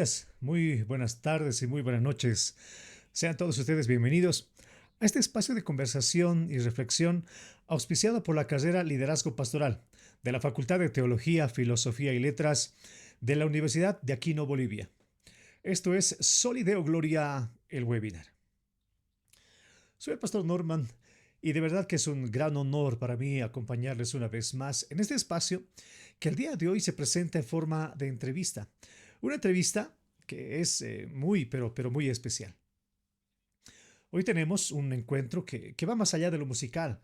días, muy buenas tardes y muy buenas noches. Sean todos ustedes bienvenidos a este espacio de conversación y reflexión auspiciado por la carrera Liderazgo Pastoral de la Facultad de Teología, Filosofía y Letras de la Universidad de Aquino, Bolivia. Esto es Solideo Gloria, el webinar. Soy el pastor Norman y de verdad que es un gran honor para mí acompañarles una vez más en este espacio que el día de hoy se presenta en forma de entrevista. Una entrevista que es pero muy especial. Hoy tenemos un encuentro que va más allá de lo musical,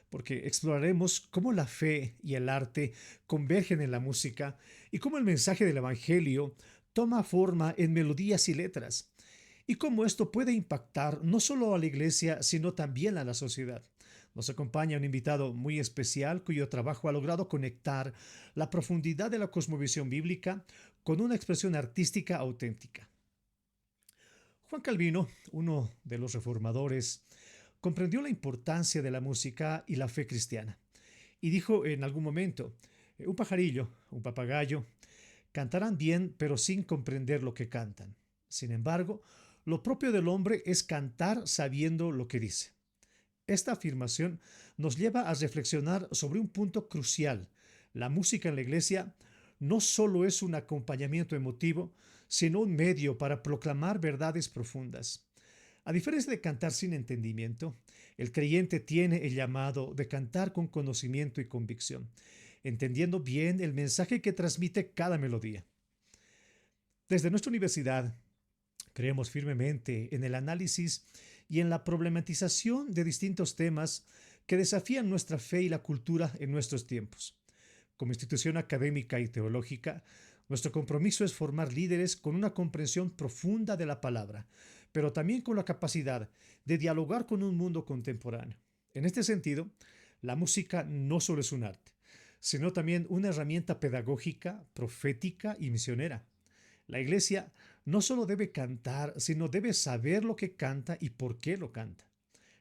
porque exploraremos cómo la fe y el arte convergen en la música y cómo el mensaje del Evangelio toma forma en melodías y letras, y cómo esto puede impactar no solo a la iglesia, sino también a la sociedad. Nos acompaña un invitado muy especial cuyo trabajo ha logrado conectar la profundidad de la cosmovisión bíblica con una expresión artística auténtica. Juan Calvino, uno de los reformadores, comprendió la importancia de la música y la fe cristiana y dijo en algún momento, un pajarillo, un papagayo, cantarán bien pero sin comprender lo que cantan. Sin embargo, lo propio del hombre es cantar sabiendo lo que dice. Esta afirmación nos lleva a reflexionar sobre un punto crucial. La música en la iglesia no solo es un acompañamiento emotivo, sino un medio para proclamar verdades profundas. A diferencia de cantar sin entendimiento, el creyente tiene el llamado de cantar con conocimiento y convicción, entendiendo bien el mensaje que transmite cada melodía. Desde nuestra universidad, creemos firmemente en el análisis y en la problematización de distintos temas que desafían nuestra fe y la cultura en nuestros tiempos. Como institución académica y teológica, nuestro compromiso es formar líderes con una comprensión profunda de la palabra, pero también con la capacidad de dialogar con un mundo contemporáneo. En este sentido, la música no solo es un arte, sino también una herramienta pedagógica, profética y misionera. La iglesia no solo debe cantar, sino debe saber lo que canta y por qué lo canta.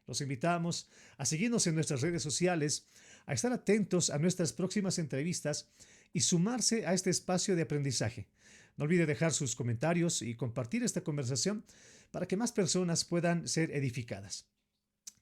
Los invitamos a seguirnos en nuestras redes sociales, a estar atentos a nuestras próximas entrevistas y sumarse a este espacio de aprendizaje. No olvide dejar sus comentarios y compartir esta conversación para que más personas puedan ser edificadas.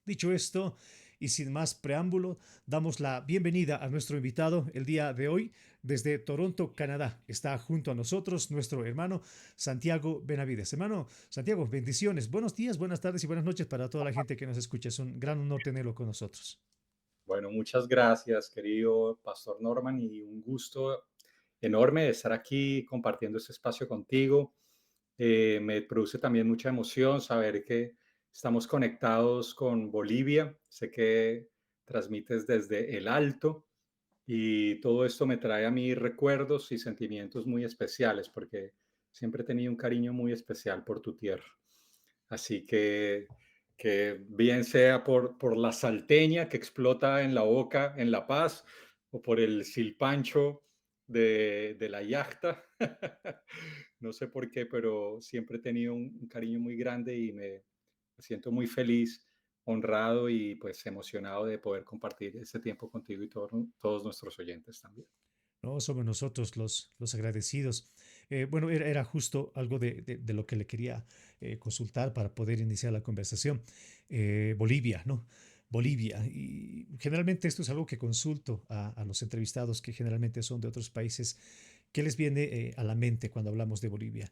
Dicho esto, y sin más preámbulo, damos la bienvenida a nuestro invitado el día de hoy desde Toronto, Canadá. Está junto a nosotros nuestro hermano Santiago Benavides. Hermano Santiago, bendiciones. Buenos días, buenas tardes y buenas noches para toda la gente que nos escucha. Es un gran honor tenerlo con nosotros. Bueno, muchas gracias, querido Pastor Norman, y un gusto enorme de estar aquí compartiendo este espacio contigo. Me produce también mucha emoción saber que estamos conectados con Bolivia. Sé que transmites desde el Alto y todo esto me trae a mí recuerdos y sentimientos muy especiales porque siempre he tenido un cariño muy especial por tu tierra. Así que bien sea por la salteña que explota en la boca en La Paz o por el silpancho de la yachta. No sé por qué, pero siempre he tenido un cariño muy grande y me siento muy feliz, honrado y pues emocionado de poder compartir este tiempo contigo y todos nuestros oyentes también. No, somos nosotros los agradecidos. Bueno, era justo algo de lo que le quería consultar para poder iniciar la conversación. Bolivia, ¿no? Bolivia. Y generalmente esto es algo que consulto a los entrevistados que generalmente son de otros países. ¿Qué les viene a la mente cuando hablamos de Bolivia?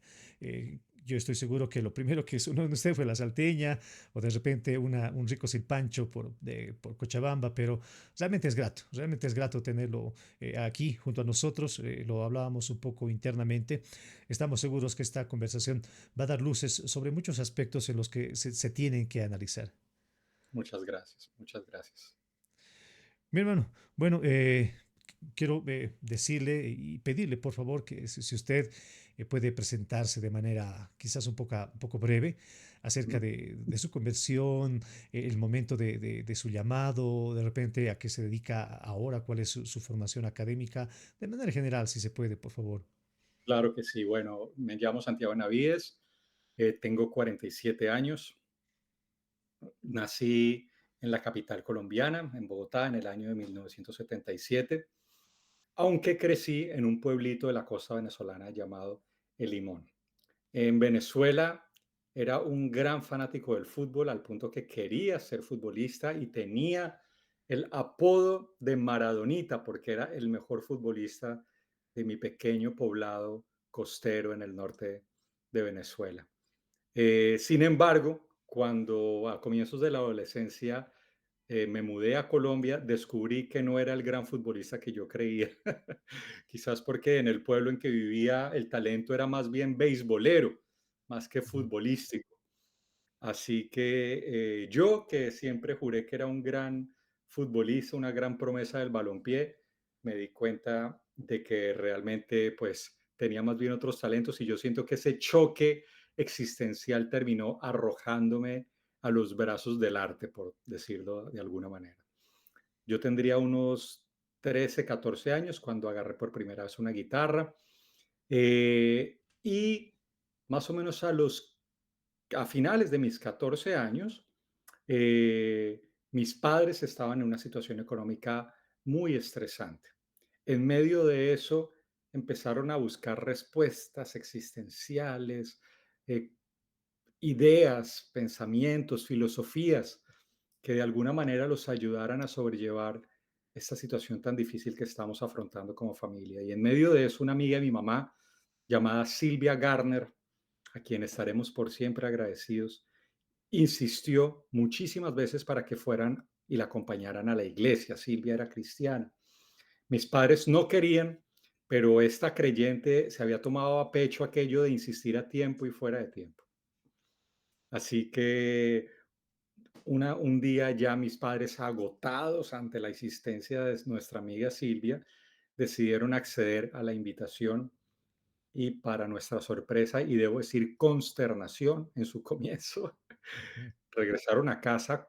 Yo estoy seguro que lo primero que uno de ustedes fue la salteña o de repente un rico silpancho por Cochabamba, pero realmente es grato tenerlo aquí junto a nosotros. Lo hablábamos un poco internamente. Estamos seguros que esta conversación va a dar luces sobre muchos aspectos en los que se tienen que analizar. Muchas gracias, muchas gracias. Mi hermano, bueno, quiero decirle y pedirle, por favor, que si usted puede presentarse de manera quizás un poco breve acerca de su conversión, el momento de su llamado, de repente a qué se dedica ahora, cuál es su formación académica, de manera general, si se puede, por favor. Claro que sí. Bueno, me llamo Santiago Navíes, tengo 47 años. Nací en la capital colombiana, en Bogotá, en el año de 1977, aunque crecí en un pueblito de la costa venezolana llamado El Limón. En Venezuela era un gran fanático del fútbol al punto que quería ser futbolista y tenía el apodo de Maradonita porque era el mejor futbolista de mi pequeño poblado costero en el norte de Venezuela. Sin embargo, cuando a comienzos de la adolescencia me mudé a Colombia, descubrí que no era el gran futbolista que yo creía. Quizás porque en el pueblo en que vivía el talento era más bien beisbolero, más que Ujú, futbolístico. Así que yo, que siempre juré que era un gran futbolista, una gran promesa del balompié, me di cuenta de que realmente pues tenía más bien otros talentos y yo siento que ese choque existencial terminó arrojándome a los brazos del arte, por decirlo de alguna manera. Yo tendría unos 13, 14 años cuando agarré por primera vez una guitarra y más o menos a finales de mis 14 años, mis padres estaban en una situación económica muy estresante. En medio de eso, empezaron a buscar respuestas existenciales, eh, ideas, pensamientos, filosofías que de alguna manera los ayudaran a sobrellevar esta situación tan difícil que estamos afrontando como familia. Y en medio de eso, una amiga de mi mamá, llamada Silvia Garner, a quien estaremos por siempre agradecidos, insistió muchísimas veces para que fueran y la acompañaran a la iglesia. Silvia era cristiana. Mis padres no querían, pero esta creyente se había tomado a pecho aquello de insistir a tiempo y fuera de tiempo. Así que un día ya mis padres, agotados ante la insistencia de nuestra amiga Silvia, decidieron acceder a la invitación y para nuestra sorpresa, y debo decir consternación en su comienzo, ujú, regresaron a casa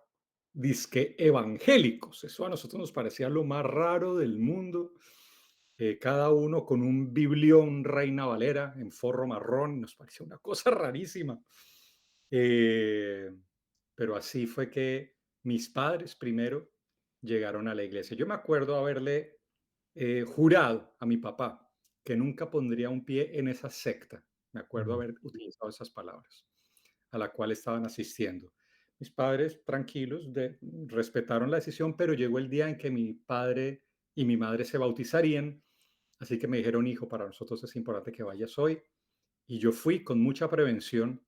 disque evangélicos. Eso a nosotros nos parecía lo más raro del mundo. Cada uno con un biblión Reina Valera en forro marrón, nos parecía una cosa rarísima. Eh, pero así fue que mis padres primero llegaron a la iglesia. Yo me acuerdo haberle jurado a mi papá que nunca pondría un pie en esa secta. Me acuerdo mm, haber utilizado esas palabras a la cual estaban asistiendo. Mis padres, tranquilos, respetaron la decisión, pero llegó el día en que mi padre y mi madre se bautizarían, así que me dijeron, hijo, para nosotros es importante que vayas hoy. Y yo fui con mucha prevención,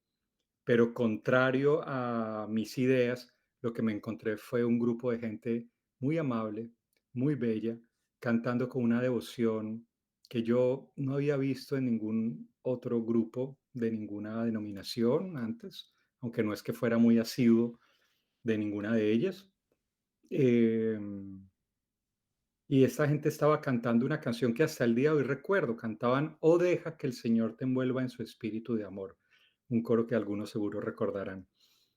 pero contrario a mis ideas, lo que me encontré fue un grupo de gente muy amable, muy bella, cantando con una devoción que yo no había visto en ningún otro grupo de ninguna denominación antes, aunque no es que fuera muy asiduo de ninguna de ellas. Em, y esta gente estaba cantando una canción que hasta el día de hoy recuerdo. Cantaban, "Oh, deja que el Señor te envuelva en su espíritu de amor", un coro que algunos seguro recordarán.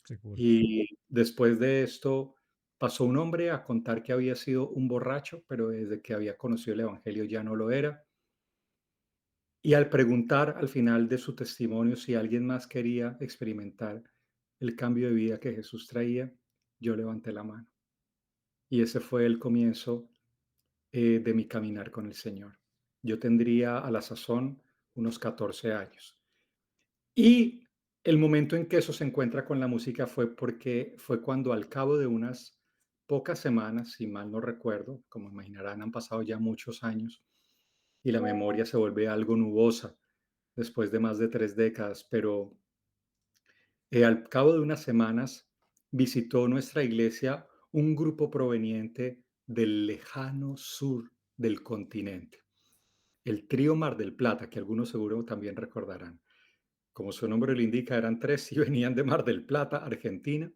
seguro. Y después de esto pasó un hombre a contar que había sido un borracho, pero desde que había conocido el evangelio ya no lo era. Y al preguntar al final de su testimonio si alguien más quería experimentar el cambio de vida que Jesús traía, yo levanté la mano. Y ese fue el comienzo de mi caminar con el Señor. Yo tendría a la sazón unos 14 años. Y el momento en que eso se encuentra con la música fue cuando al cabo de unas pocas semanas, si mal no recuerdo, como imaginarán, han pasado ya muchos años y la memoria se vuelve algo nubosa después de más de 3 décadas, pero al cabo de unas semanas visitó nuestra iglesia un grupo proveniente del lejano sur del continente, el trío Mar del Plata, que algunos seguro también recordarán. Como su nombre lo indica, eran tres y venían de Mar del Plata, Argentina,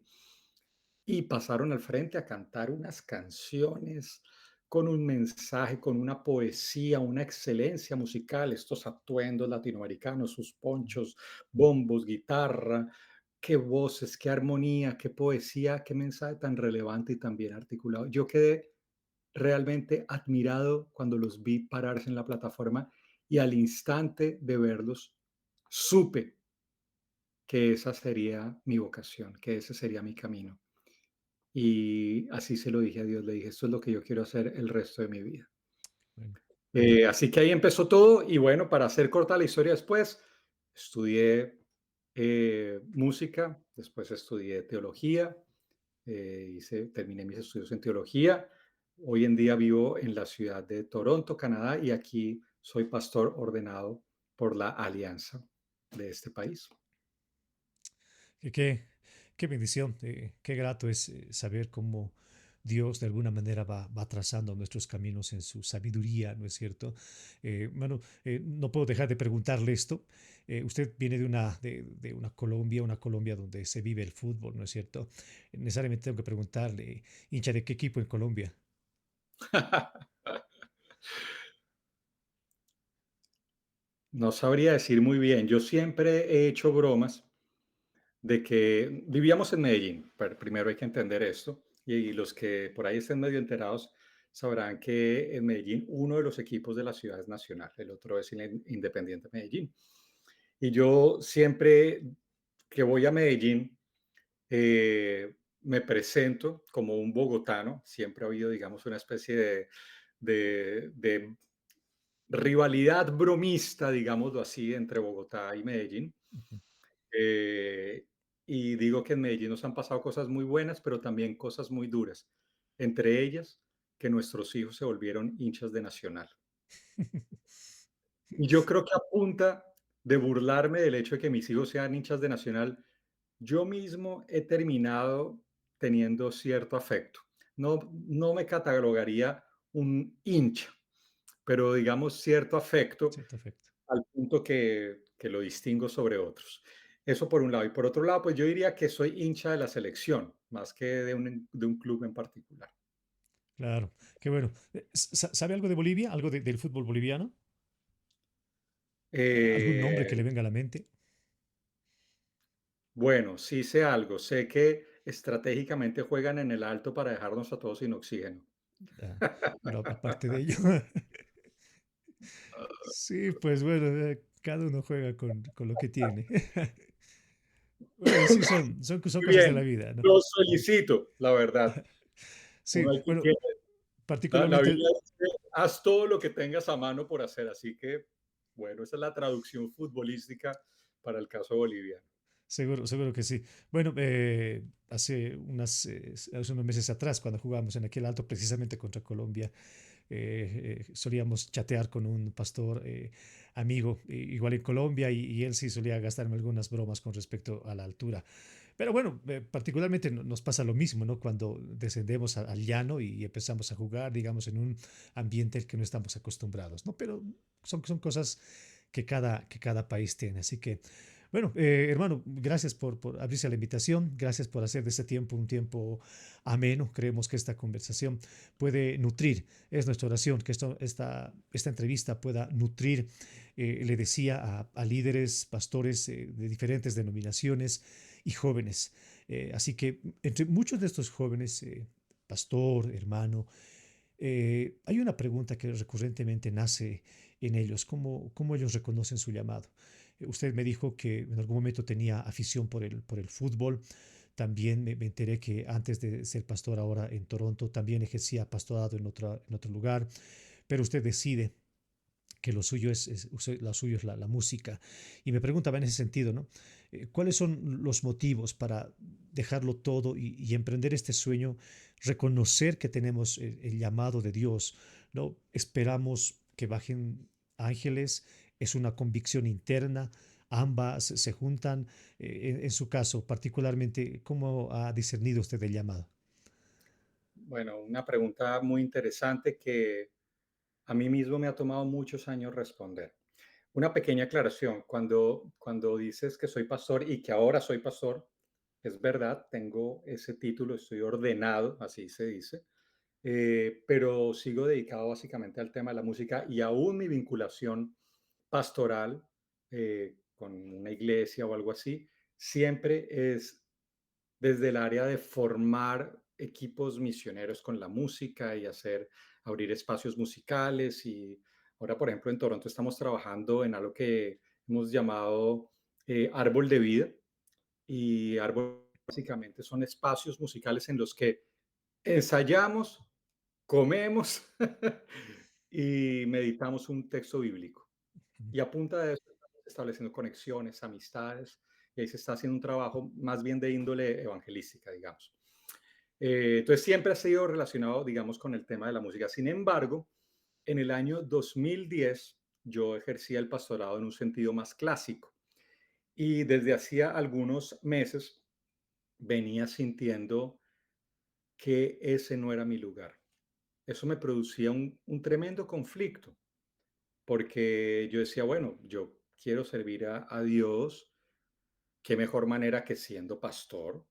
y pasaron al frente a cantar unas canciones con un mensaje, con una poesía, una excelencia musical, estos atuendos latinoamericanos, sus Mm, ponchos, bombos, guitarra, qué voces, qué armonía, qué poesía, qué mensaje tan relevante y tan bien articulado. Yo quedé realmente admirado cuando los vi pararse en la plataforma y al instante de verlos supe que esa sería mi vocación, que ese sería mi camino. Y así se lo dije a Dios, le dije, esto es lo que yo quiero hacer el resto de mi vida. bueno, Así que ahí empezó todo y bueno, para hacer corta la historia después, estudié música, después estudié teología, terminé mis estudios en teología. Hoy en día vivo en la ciudad de Toronto, Canadá, y aquí soy pastor ordenado por la Alianza de este país. Que qué bendición, qué grato es saber cómo Dios de alguna manera va trazando nuestros caminos en su sabiduría, ¿no es cierto? No puedo dejar de preguntarle esto. Usted viene de una Colombia donde se vive el fútbol, ¿no es cierto? Necesariamente tengo que preguntarle, hincha de qué equipo en Colombia. No sabría decir muy bien. Yo siempre he hecho bromas de que vivíamos en Medellín. Primero hay que entender esto. Y los que por ahí estén medio enterados sabrán que en Medellín uno de los equipos de la ciudad es Nacional, el otro es el Independiente Medellín. Y yo siempre que voy a Medellín, me presento como un bogotano. Siempre ha habido, digamos, una especie de rivalidad bromista, digámoslo así, entre Bogotá y Medellín. Ujú. Eh, y digo que en Medellín nos han pasado cosas muy buenas, pero también cosas muy duras. Entre ellas, que nuestros hijos se volvieron hinchas de Nacional. Y yo creo que a punta de burlarme del hecho de que mis hijos sean hinchas de Nacional, yo mismo he terminado teniendo cierto afecto. No me catalogaría un hincha, pero digamos cierto afecto Cierto efecto. al punto que lo distingo sobre otros. Eso por un lado. Y por otro lado, pues yo diría que soy hincha de la selección, más que de un club en particular. Claro, qué bueno. ¿Sabe algo de Bolivia? ¿Algo del fútbol boliviano? ¿Algún nombre que le Eh, venga a la mente? bueno, sí sé algo. Sé que estratégicamente juegan en el alto para dejarnos a todos sin oxígeno. Ah, bueno, aparte de ello, sí, pues bueno, cada uno juega con lo que tiene. Bueno, sí, son Muy cosas de la bien, vida, ¿no? los felicito, la verdad. Sí, Uno hay bueno, que, la particularmente, Biblia dice, haz todo lo que tengas a mano por hacer. Así que, bueno, esa es la traducción futbolística para el caso boliviano. seguro, seguro que sí. Bueno, hace unos meses atrás, cuando jugábamos en aquel alto precisamente contra Colombia, solíamos chatear con un pastor amigo, igual en Colombia, y él sí solía gastarme algunas bromas con respecto a la altura. Pero bueno, particularmente nos pasa lo mismo, ¿no? Cuando descendemos al llano y empezamos a jugar, digamos, en un ambiente al que no estamos acostumbrados, ¿no? Pero son cosas que cada país tiene. Así que, bueno, hermano, gracias por abrirse a la invitación, gracias por hacer de este tiempo un tiempo ameno. Creemos que esta conversación puede nutrir, es nuestra oración, que esta entrevista pueda nutrir, le decía, a líderes, pastores de diferentes denominaciones y jóvenes. Así que entre muchos de estos jóvenes, pastor, hermano, hay una pregunta que recurrentemente nace en ellos: ¿cómo ellos reconocen su llamado? Usted me dijo que en algún momento tenía afición por el fútbol. También me enteré que antes de ser pastor ahora en Toronto, también ejercía pastorado en otro lugar, pero usted decide que lo suyo es la música. Y me preguntaba en ese sentido, ¿no? ¿Cuáles son los motivos para dejarlo todo y emprender este sueño, reconocer que tenemos el llamado de Dios, ¿no? Esperamos que bajen ángeles, es una convicción interna, ambas se juntan. En su caso, particularmente, ¿cómo ha discernido usted el llamado? Bueno, una pregunta muy interesante que a mí mismo me ha tomado muchos años responder. Una pequeña aclaración, cuando dices que soy pastor y que ahora soy pastor, es verdad, tengo ese título, estoy ordenado, así se dice, pero sigo dedicado básicamente al tema de la música y aún mi vinculación pastoral con una iglesia o algo así, siempre es desde el área de formar equipos misioneros con la música y abrir espacios musicales. Y ahora, por ejemplo, en Toronto estamos trabajando en algo que hemos llamado Árbol de Vida. Y Árbol básicamente son espacios musicales en los que ensayamos, comemos y meditamos un texto bíblico. Y a punta de eso estamos estableciendo conexiones, amistades y ahí se está haciendo un trabajo más bien de índole evangelística, digamos. Entonces siempre ha sido relacionado, digamos, con el tema de la música. Sin embargo, en el año 2010 yo ejercía el pastorado en un sentido más clásico y desde hacía algunos meses venía sintiendo que ese no era mi lugar. Eso me producía un tremendo conflicto, porque yo decía, bueno, yo quiero servir a Dios, qué mejor manera que siendo pastor,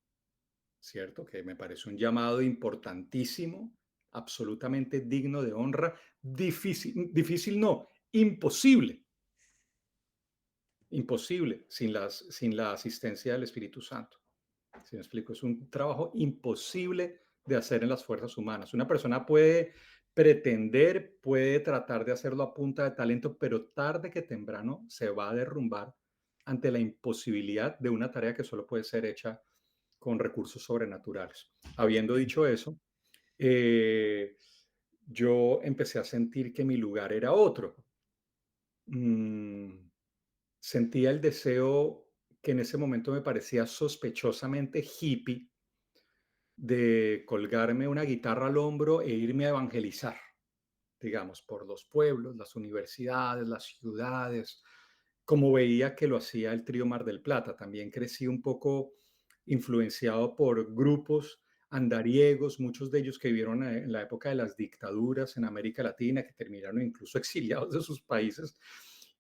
¿cierto? Que me parece un llamado importantísimo, absolutamente digno de honra, difícil, difícil no, imposible, imposible sin la asistencia del Espíritu Santo. ¿Sí me explico? Es un trabajo imposible de hacer en las fuerzas humanas. Una persona puede pretender, puede tratar de hacerlo a punta de talento, pero tarde que temprano se va a derrumbar ante la imposibilidad de una tarea que solo puede ser hecha con recursos sobrenaturales. Habiendo dicho eso, eh, yo empecé a sentir que mi lugar era otro. Mm, Sentía el deseo que en ese momento me parecía sospechosamente hippie de colgarme una guitarra al hombro e irme a evangelizar, digamos, por los pueblos, las universidades, las ciudades, como veía que lo hacía el trío Mar del Plata. También crecí un poco influenciado por grupos andariegos, muchos de ellos que vivieron en la época de las dictaduras en América Latina, que terminaron incluso exiliados de sus países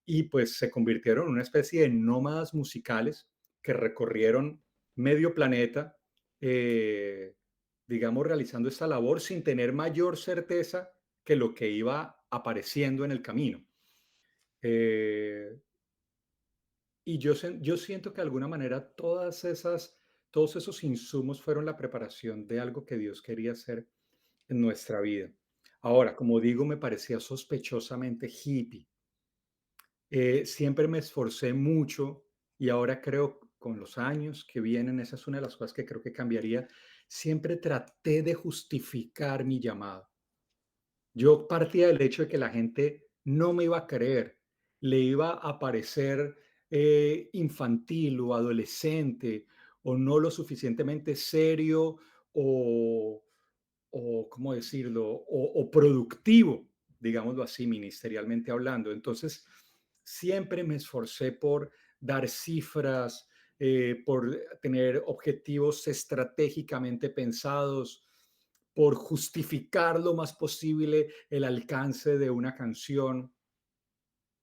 y pues se convirtieron en una especie de nómadas musicales que recorrieron medio planeta, eh, digamos, realizando esta labor sin tener mayor certeza que lo que iba apareciendo en el camino. Eh, y yo siento que de alguna manera todos esos insumos fueron la preparación de algo que Dios quería hacer en nuestra vida. Ahora, como digo, me parecía sospechosamente hippie. Siempre me esforcé mucho y ahora creo con los años que vienen, esa es una de las cosas que creo que cambiaría. Siempre traté de justificar mi llamado. Yo partía del hecho de que la gente no me iba a creer, le iba a parecer infantil o adolescente o no lo suficientemente serio o, ¿cómo decirlo? O productivo, digámoslo así, ministerialmente hablando. Entonces, siempre me esforcé por dar cifras, por tener objetivos estratégicamente pensados, por justificar lo más posible el alcance de una canción.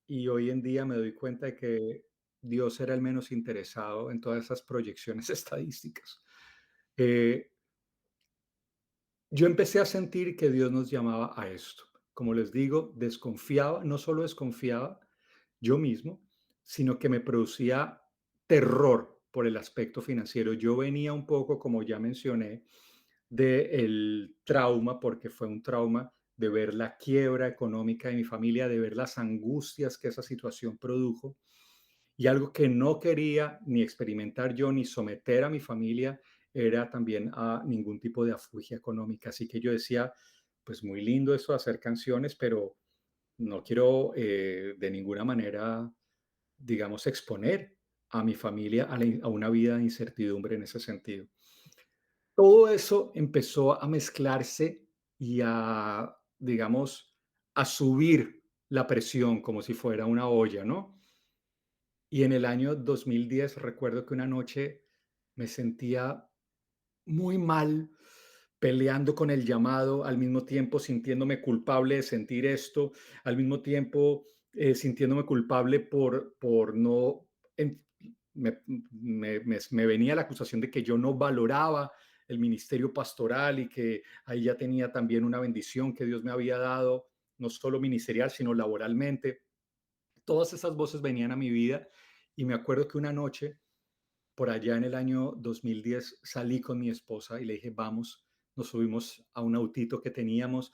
Y hoy en día me doy cuenta de que Dios era el menos interesado en todas esas proyecciones estadísticas. Eh, yo empecé a sentir que Dios nos llamaba a esto. Como les digo, desconfiaba, no solo desconfiaba yo mismo, sino que me producía terror por el aspecto financiero. Yo venía un poco, como ya mencioné, del trauma, porque fue un trauma de ver la quiebra económica de mi familia, de ver las angustias que esa situación produjo y algo que no quería ni experimentar yo ni someter a mi familia era también a ningún tipo de afugia económica. Así que yo decía, pues muy lindo eso de hacer canciones, pero no quiero de ninguna manera, digamos, exponer a mi familia a una vida de incertidumbre en ese sentido. Todo eso empezó a mezclarse y a, digamos, a subir la presión como si fuera una olla, ¿no? Y en el año 2010 recuerdo que una noche me sentía muy mal, peleando con el llamado, al mismo tiempo sintiéndome culpable de sentir esto, al mismo tiempo sintiéndome culpable por no... en- me venía la acusación de que yo no valoraba el ministerio pastoral y que ahí ya tenía también una bendición que Dios me había dado, no solo ministerial, sino laboralmente. Todas esas voces venían a mi vida y me acuerdo que una noche, por allá en el año 2010, salí con mi esposa y le dije, vamos, nos subimos a un autito que teníamos,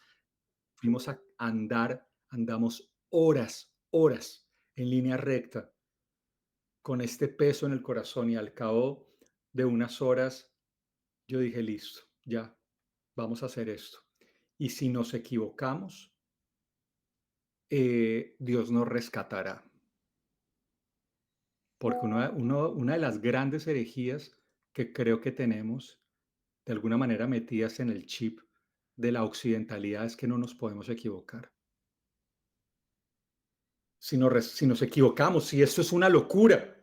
fuimos a andar, andamos horas, horas en línea recta con este peso en el corazón y al cabo de unas horas yo dije, listo, ya, vamos a hacer esto. Y si nos equivocamos, Dios nos rescatará. porque una de las grandes herejías que creo que tenemos, de alguna manera metidas en el chip de la occidentalidad, es que no nos podemos equivocar. Si nos equivocamos, si esto es una locura,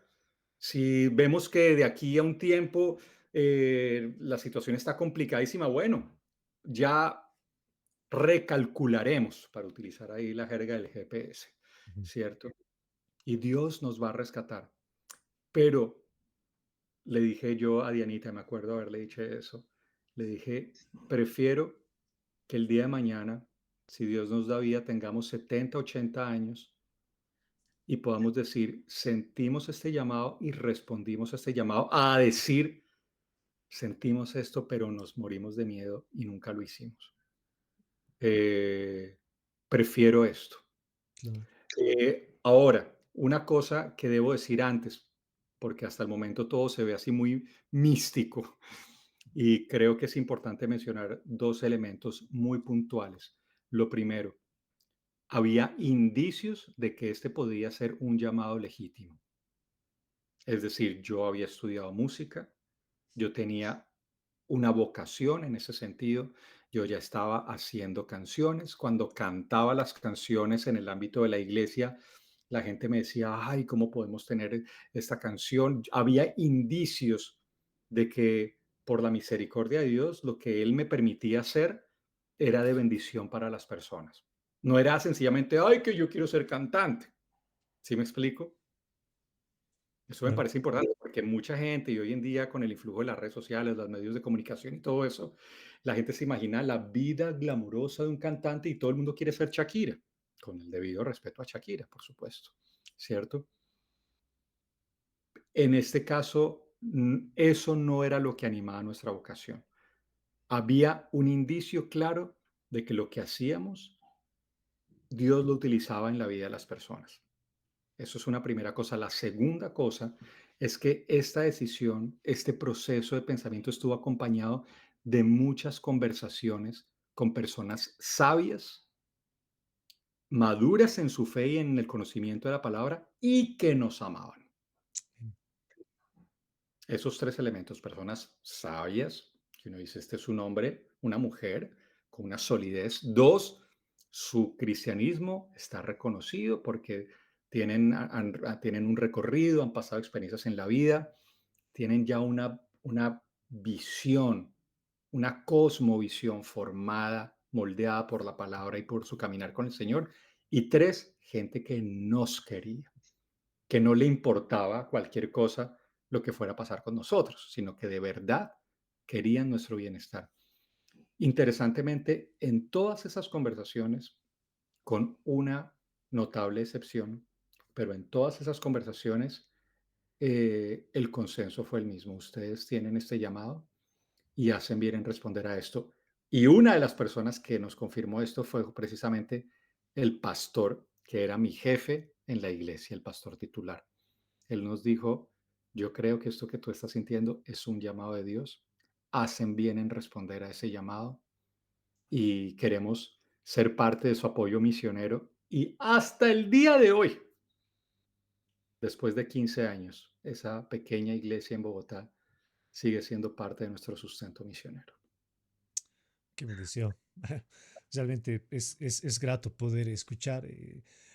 si vemos que de aquí a un tiempo la situación está complicadísima, bueno, ya recalcularemos, para utilizar ahí la jerga del GPS, Ujú. ¿cierto? Y Dios nos va a rescatar. Pero le dije yo a Dianita, me acuerdo haberle dicho eso, le dije, prefiero que el día de mañana, si Dios nos da vida, tengamos 70, 80 años y podamos decir, sentimos este llamado y respondimos a este llamado, a decir, sentimos esto, pero nos morimos de miedo y nunca lo hicimos. Eh, Prefiero esto. Claro. Ahora, una cosa que debo decir antes, porque hasta el momento todo se ve así muy místico, y creo que es importante mencionar dos elementos muy puntuales. Lo primero, había indicios de que este podía ser un llamado legítimo. Es decir, yo había estudiado música, yo tenía una vocación en ese sentido. Yo ya estaba haciendo canciones. Cuando cantaba las canciones en el ámbito de la iglesia, la gente me decía, ay, ¿cómo podemos tener esta canción? Había indicios de que por la misericordia de Dios, lo que Él me permitía hacer era de bendición para las personas. No era sencillamente, ay, que yo quiero ser cantante. ¿Sí me explico? Eso me Claro. parece importante porque mucha gente, y hoy en día con el influjo de las redes sociales, los medios de comunicación y todo eso, la gente se imagina la vida glamurosa de un cantante y todo el mundo quiere ser Shakira, con el debido respeto a Shakira, por supuesto, ¿cierto? En este caso, eso no era lo que animaba nuestra vocación. Había un indicio claro de que lo que hacíamos, Dios lo utilizaba en la vida de las personas. Eso es una primera cosa. La segunda cosa es que esta decisión, este proceso de pensamiento estuvo acompañado de muchas conversaciones con personas sabias, maduras en su fe y en el conocimiento de la palabra y que nos amaban. Esos tres elementos, personas sabias, que uno dice, este es un hombre, una mujer con una solidez. Dos, su cristianismo está reconocido porque tienen un recorrido, han pasado experiencias en la vida, tienen ya una visión, una cosmovisión formada, moldeada por la palabra y por su caminar con el Señor. Y tres, gente que nos quería, que no le importaba cualquier cosa lo que fuera a pasar con nosotros, sino que de verdad querían nuestro bienestar. Interesantemente, en todas esas conversaciones, con una notable excepción, pero en todas esas conversaciones el consenso fue el mismo. Ustedes tienen este llamado y hacen bien en responder a esto. Y una de las personas que nos confirmó esto fue precisamente el pastor, que era mi jefe en la iglesia, el pastor titular. Él nos dijo, yo creo que esto que tú estás sintiendo es un llamado de Dios. Hacen bien en responder a ese llamado y queremos ser parte de su apoyo misionero. Y hasta el día de hoy, después de 15 años, esa pequeña iglesia en Bogotá sigue siendo parte de nuestro sustento misionero. Qué bendición. Realmente es grato poder escuchar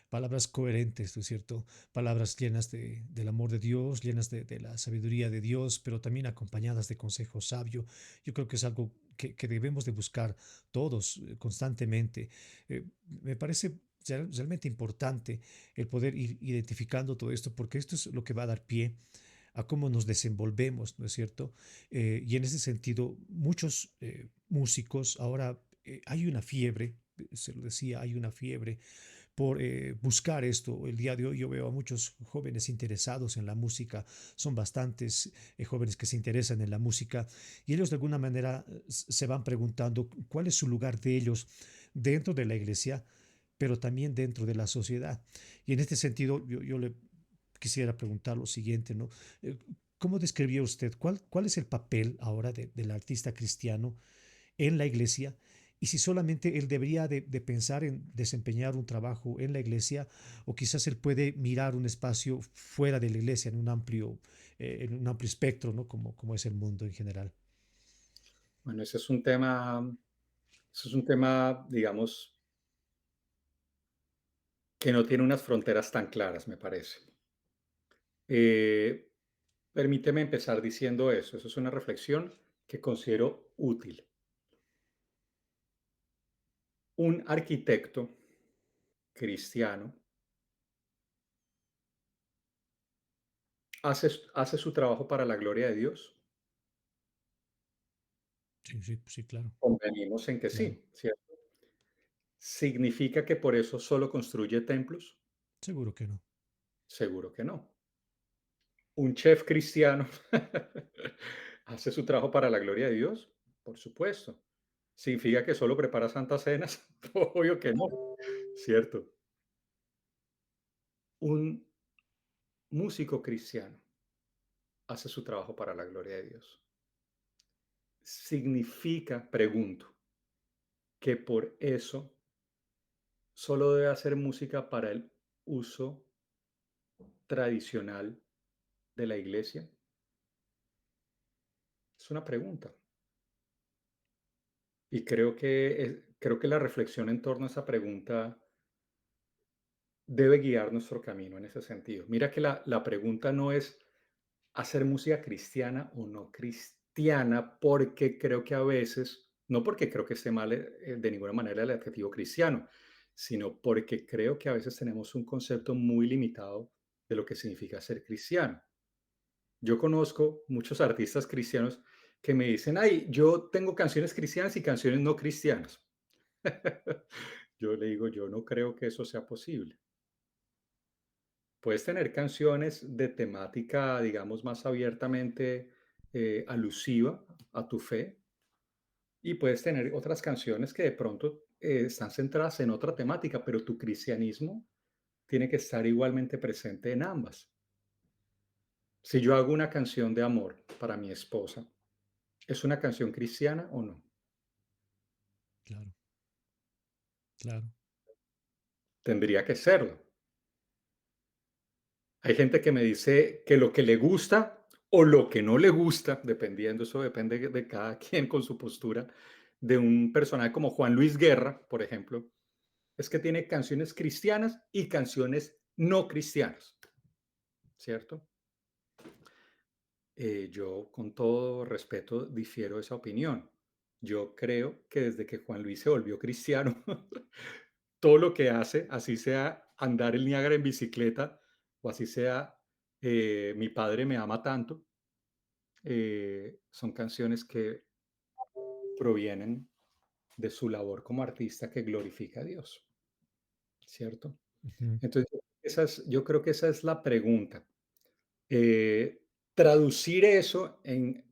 palabras coherentes, ¿no es cierto? Palabras llenas del amor de Dios, llenas de la sabiduría de Dios, pero también acompañadas de consejo sabio. Yo creo que es algo que debemos de buscar todos constantemente. Me parece realmente importante el poder ir identificando todo esto, porque esto es lo que va a dar pie a cómo nos desenvolvemos, ¿no es cierto? Y en ese sentido, muchos músicos ahora hay una fiebre, se lo decía, hay una fiebre por buscar esto. El día de hoy yo veo a muchos jóvenes interesados en la música, son bastantes jóvenes que se interesan en la música y ellos de alguna manera se van preguntando cuál es su lugar de ellos dentro de la iglesia, pero también dentro de la sociedad. Y en este sentido, yo le quisiera preguntar lo siguiente, ¿no? Eh, ¿Cómo describiría usted cuál es el papel ahora del artista cristiano en la iglesia y si solamente él debería de pensar en desempeñar un trabajo en la iglesia, o quizás él puede mirar un espacio fuera de la iglesia, en un amplio espectro, ¿no? Como es el mundo en general. Bueno, ese es un tema, digamos, que no tiene unas fronteras tan claras, me parece. Eh, Permíteme empezar diciendo eso. Eso es una reflexión que considero útil. Un arquitecto cristiano hace su trabajo para la gloria de Dios. Sí, sí, sí, claro, Convenimos en que claro. sí, ¿cierto? ¿Significa que por eso solo construye templos? Seguro que no. Seguro que no. Un chef cristiano hace su trabajo para la gloria de Dios, por supuesto. ¿Significa que solo prepara santas cenas? Obvio que no, ¿cierto? Un músico cristiano hace su trabajo para la gloria de Dios. Significa, pregunto, que por eso solo debe hacer música para el uso tradicional de la iglesia. Es una pregunta. Y creo que la reflexión en torno a esa pregunta debe guiar nuestro camino en ese sentido. Mira que la pregunta no es hacer música cristiana o no cristiana, porque creo que a veces, no porque creo que esté mal de ninguna manera el adjetivo cristiano, sino porque creo que a veces tenemos un concepto muy limitado de lo que significa ser cristiano. Yo conozco muchos artistas cristianos que me dicen, ay, yo tengo canciones cristianas y canciones no cristianas. Yo le digo, yo no creo que eso sea posible. Puedes tener canciones de temática, digamos, más abiertamente alusiva a tu fe y puedes tener otras canciones que de pronto están centradas en otra temática, pero tu cristianismo tiene que estar igualmente presente en ambas. Si yo hago una canción de amor para mi esposa, ¿es una canción cristiana o no? Claro, claro. Tendría que serlo. Hay gente que me dice que lo que le gusta o lo que no le gusta, dependiendo, eso depende de cada quien con su postura, de un personaje como Juan Luis Guerra, por ejemplo, es que tiene canciones cristianas y canciones no cristianas, ¿cierto? Yo, con todo respeto, difiero de esa opinión. Yo creo que desde que Juan Luis se volvió cristiano, todo lo que hace, así sea andar el Niágara en bicicleta o así sea Mi padre me ama tanto, son canciones que provienen de su labor como artista que glorifica a Dios, ¿cierto? Ujú. Entonces, yo creo que esa es la pregunta. Eh, Traducir eso en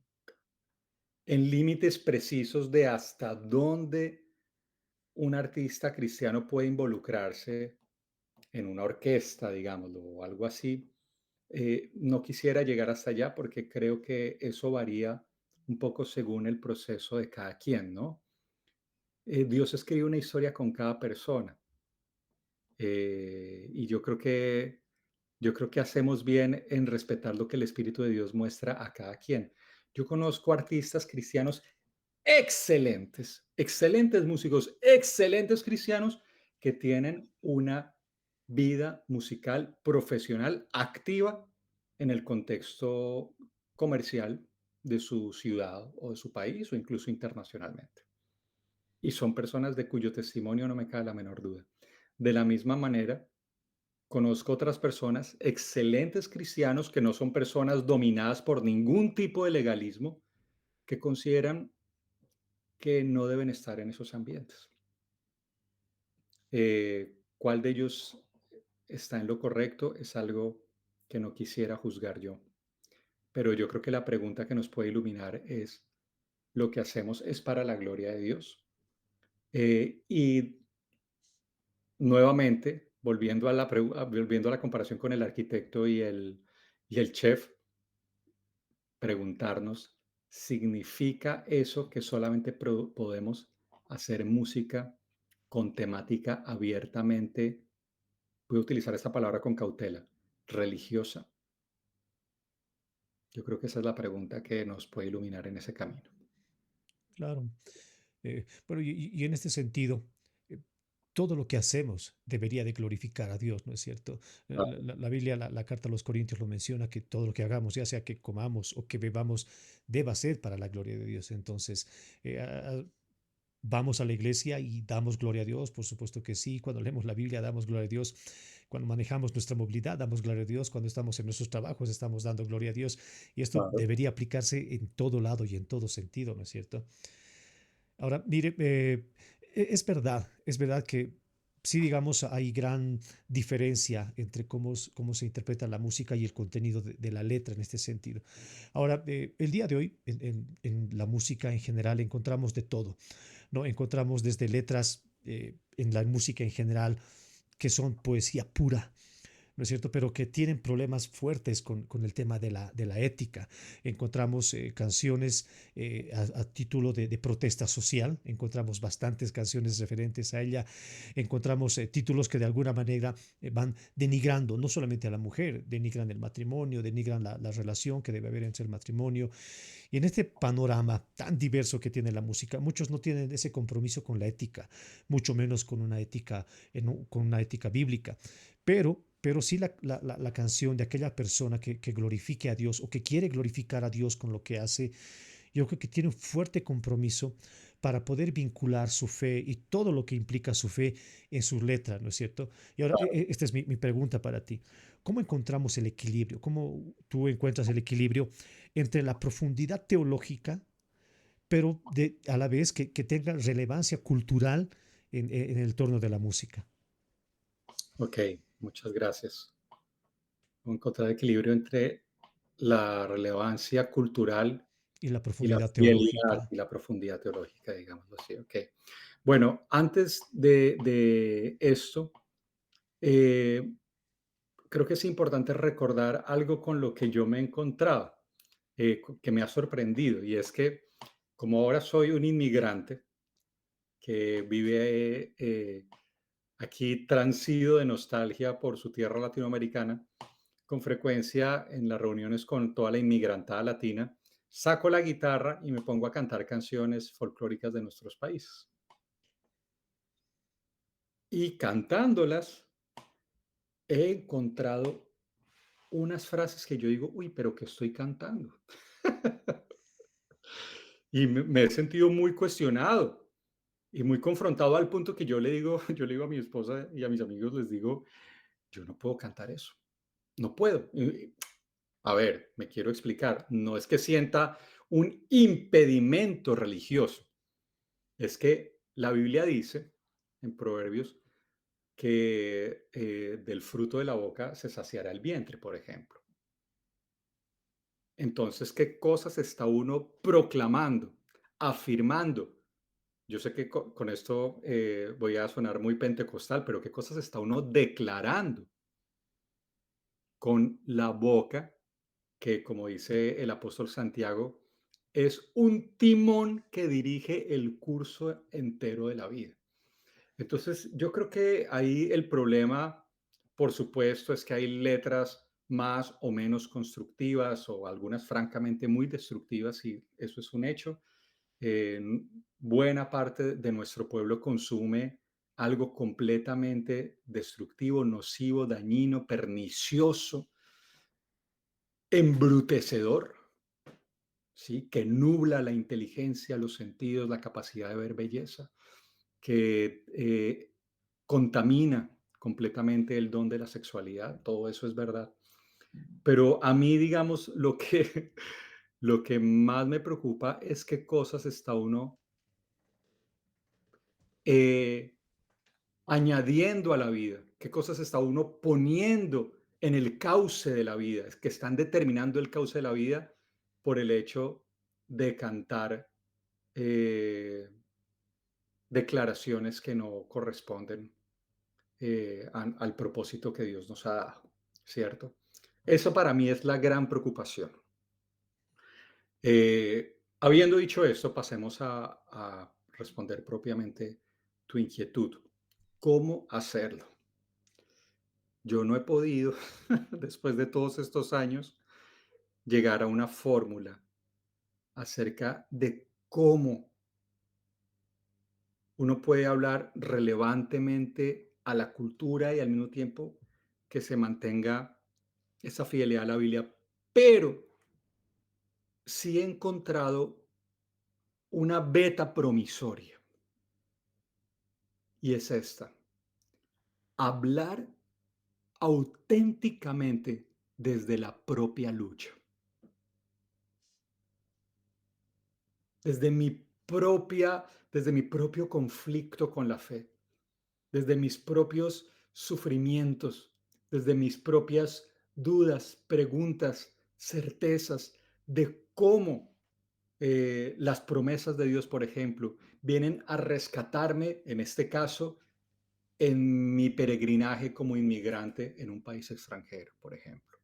límites precisos de hasta dónde un artista cristiano puede involucrarse en una orquesta, digámoslo, o algo así. No quisiera llegar hasta allá porque creo que eso varía un poco según el proceso de cada quien, ¿no? Dios escribe una historia con cada persona, y yo creo que hacemos bien en respetar lo que el Espíritu de Dios muestra a cada quien. Yo conozco artistas cristianos excelentes, excelentes músicos, excelentes cristianos que tienen una vida musical profesional activa en el contexto comercial de su ciudad o de su país o incluso internacionalmente. Y son personas de cuyo testimonio no me cabe la menor duda. De la misma manera, conozco otras personas, excelentes cristianos, que no son personas dominadas por ningún tipo de legalismo, que consideran que no deben estar en esos ambientes. ¿Cuál de ellos está en lo correcto? Es algo que no quisiera juzgar yo. Pero yo creo que la pregunta que nos puede iluminar es, ¿lo que hacemos es para la gloria de Dios? Y nuevamente, volviendo a la comparación con el arquitecto y el chef, preguntarnos, ¿significa eso que solamente podemos hacer música con temática abiertamente, voy a utilizar esta palabra con cautela, religiosa? Yo creo que esa es la pregunta que nos puede iluminar en ese camino. Claro. Bueno, y en este sentido, eh, todo lo que hacemos debería de glorificar a Dios, ¿no es cierto? La Biblia, la carta a los Corintios lo menciona, que todo lo que hagamos, ya sea que comamos o que bebamos, deba ser para la gloria de Dios. Entonces, eh, a- a- vamos a la iglesia y damos gloria a Dios, por supuesto que sí. Cuando leemos la Biblia, damos gloria a Dios. Cuando manejamos nuestra movilidad, damos gloria a Dios. Cuando estamos en nuestros trabajos, estamos dando gloria a Dios. Y esto Claro, debería aplicarse en todo lado y en todo sentido, ¿no es cierto? Ahora, mire, es verdad que sí, digamos, hay gran diferencia entre cómo se interpreta la música y el contenido de la letra en este sentido. Ahora, el día de hoy, en la música en general, encontramos de todo, ¿no? Encontramos desde letras en la música en general que son poesía pura, ¿no es cierto? Pero que tienen problemas fuertes con el tema de la ética. Encontramos canciones a título de protesta social, encontramos bastantes canciones referentes a ella, encontramos títulos que de alguna manera van denigrando no solamente a la mujer, denigran el matrimonio, denigran la relación que debe haber entre el matrimonio. Y en este panorama tan diverso que tiene la música, muchos no tienen ese compromiso con la ética, mucho menos con una ética, con una ética bíblica. Pero sí la canción de aquella persona que glorifique a Dios o que quiere glorificar a Dios con lo que hace, yo creo que tiene un fuerte compromiso para poder vincular su fe y todo lo que implica su fe en sus letras, ¿no es cierto? Y ahora, esta es mi pregunta para ti. ¿Cómo encontramos el equilibrio? ¿Cómo tú encuentras el equilibrio entre la profundidad teológica, pero a la vez que tenga relevancia cultural en el torno de la música ok, muchas gracias. Encontrar equilibrio entre la relevancia cultural y la y la profundidad fidelidad teológica y la profundidad teológica, digámoslo así, ok. Bueno, antes de esto, eh, creo que es importante recordar algo con lo que yo me he encontrado, que me ha sorprendido, y es que como ahora soy un inmigrante que vive aquí transido de nostalgia por su tierra latinoamericana, con frecuencia en las reuniones con toda la inmigrantada latina, saco la guitarra y me pongo a cantar canciones folclóricas de nuestros países. Y cantándolas he encontrado unas frases que yo digo, uy, pero ¿qué estoy cantando? Y me he sentido muy cuestionado y muy confrontado al punto que yo le digo, yo le digo a mi esposa y a mis amigos, les digo, yo no puedo cantar eso, no puedo. A ver, me quiero explicar, no es que sienta un impedimento religioso, es que la Biblia dice en Proverbios que del fruto de la boca se saciará el vientre, por ejemplo. Entonces, ¿qué cosas está uno proclamando, afirmando? Yo sé que con esto voy a sonar muy pentecostal, pero ¿qué cosas está uno declarando con la boca? Que, como dice el apóstol Santiago, es un timón que dirige el curso entero de la vida. Entonces, yo creo que ahí el problema, por supuesto, es que hay letras más o menos constructivas o algunas francamente muy destructivas y eso es un hecho. Eh, Buena parte de nuestro pueblo consume algo completamente destructivo, nocivo, dañino, pernicioso, embrutecedor, ¿sí? Que nubla la inteligencia, los sentidos, la capacidad de ver belleza, que contamina completamente el don de la sexualidad, todo eso es verdad. Pero a mí, digamos, lo que más me preocupa es qué cosas está uno eh, añadiendo a la vida, qué cosas está uno poniendo en el cauce de la vida, es que están determinando el cauce de la vida por el hecho de cantar declaraciones que no corresponden al propósito que Dios nos ha dado, ¿cierto? Eso para mí es la gran preocupación. Habiendo dicho esto, pasemos a responder propiamente tu inquietud. ¿Cómo hacerlo? Yo no he podido, después de todos estos años, llegar a una fórmula acerca de cómo uno puede hablar relevantemente a la cultura y al mismo tiempo que se mantenga esa fidelidad a la Biblia. Pero sí he encontrado una beta promisoria y es esta: hablar auténticamente desde la propia lucha, desde desde mi propio conflicto con la fe, desde mis propios sufrimientos, desde mis propias dudas, preguntas, certezas de cómo las promesas de Dios, por ejemplo, vienen a rescatarme, en este caso, en mi peregrinaje como inmigrante en un país extranjero, por ejemplo.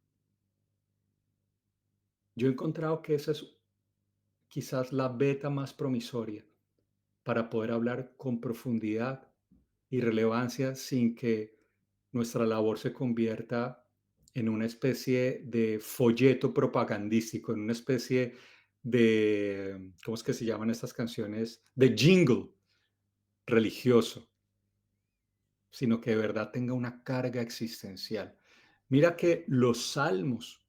Yo he encontrado que esa es quizás la beta más promisoria para poder hablar con profundidad y relevancia sin que nuestra labor se convierta en una especie de folleto propagandístico, en una especie de, ¿cómo es que se llaman estas canciones? De jingle religioso, sino que de verdad tenga una carga existencial. Mira que los salmos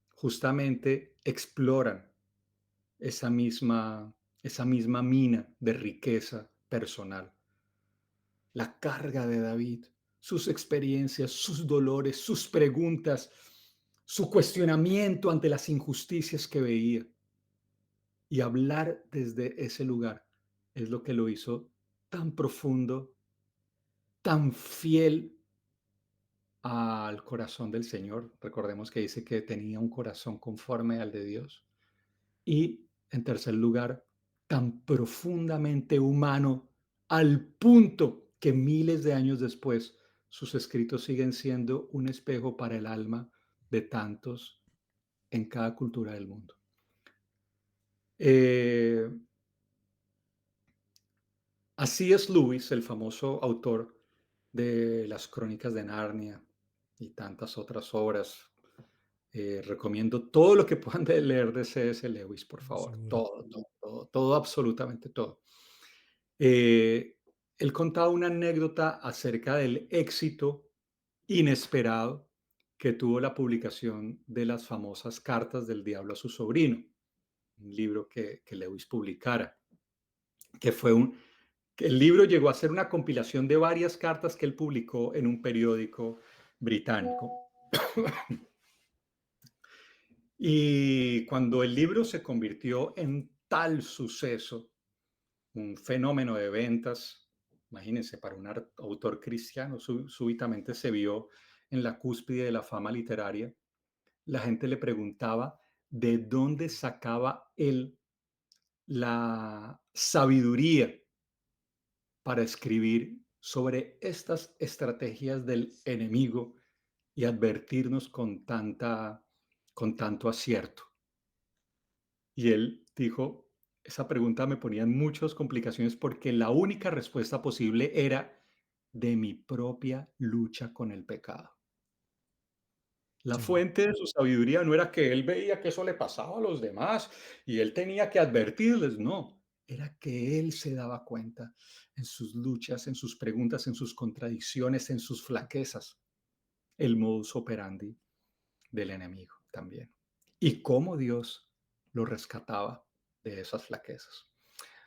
justamente exploran esa misma mina de riqueza personal, la carga de David, sus experiencias, sus dolores, sus preguntas, su cuestionamiento ante las injusticias que veía. Y hablar desde ese lugar es lo que lo hizo tan profundo, tan fiel al corazón del Señor. Recordemos que dice que tenía un corazón conforme al de Dios. Y en tercer lugar, tan profundamente humano al punto que miles de años después sus escritos siguen siendo un espejo para el alma de tantos en cada cultura del mundo. Eh, Así es Lewis, el famoso autor de las Crónicas de Narnia y tantas otras obras. Recomiendo todo lo que puedan leer de C.S. Lewis, por favor. Seguro. Todo, todo, todo, todo, absolutamente todo. Eh, Él contaba una anécdota acerca del éxito inesperado que tuvo la publicación de las famosas Cartas del Diablo a su sobrino, un libro que Lewis publicara, que fue que el libro llegó a ser una compilación de varias cartas que él publicó en un periódico británico. Y cuando el libro se convirtió en tal suceso, un fenómeno de ventas, imagínense, para un autor cristiano, súbitamente se vio en la cúspide de la fama literaria. La gente le preguntaba de dónde sacaba él la sabiduría para escribir sobre estas estrategias del enemigo y advertirnos con tanto acierto. Y él dijo, esa pregunta me ponía en muchas complicaciones porque la única respuesta posible era de mi propia lucha con el pecado. La Sí, fuente de su sabiduría no era que él veía que eso le pasaba a los demás y él tenía que advertirles, no, era que él se daba cuenta en sus luchas, en sus preguntas, en sus contradicciones, en sus flaquezas, el modus operandi del enemigo también. Y cómo Dios lo rescataba de esas flaquezas.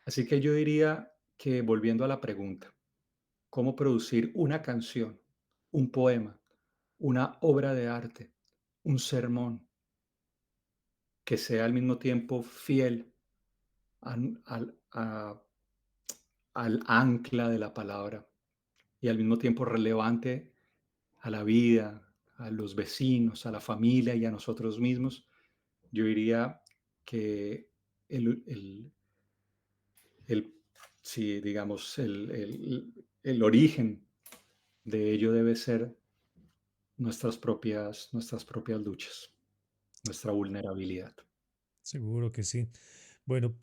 Así que yo diría que volviendo a la pregunta, ¿cómo producir una canción, un poema, una obra de arte, un sermón que sea al mismo tiempo fiel al ancla de la palabra y al mismo tiempo relevante a la vida, a los vecinos, a la familia y a nosotros mismos? Yo diría que el, el, el sí, digamos, el origen de ello debe ser nuestras propias luchas, nuestra vulnerabilidad. seguro que sí. Bueno,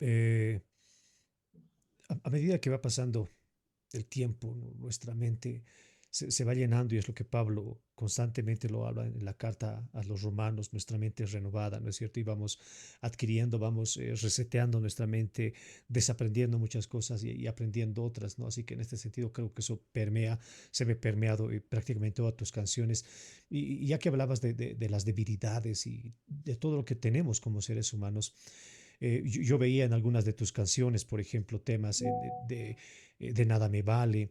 a medida que va pasando el tiempo, ¿no? Nuestra mente se va llenando y es lo que Pablo constantemente lo habla en la carta a los romanos, nuestra mente es renovada, ¿no es cierto? Y vamos adquiriendo, vamos reseteando nuestra mente, desaprendiendo muchas cosas y aprendiendo otras, ¿no? Así que en este sentido creo que eso permea, se ve permeado prácticamente todas tus canciones. Y ya que hablabas de las debilidades y de todo lo que tenemos como seres humanos, yo veía en algunas de tus canciones, por ejemplo, temas de Nada me vale,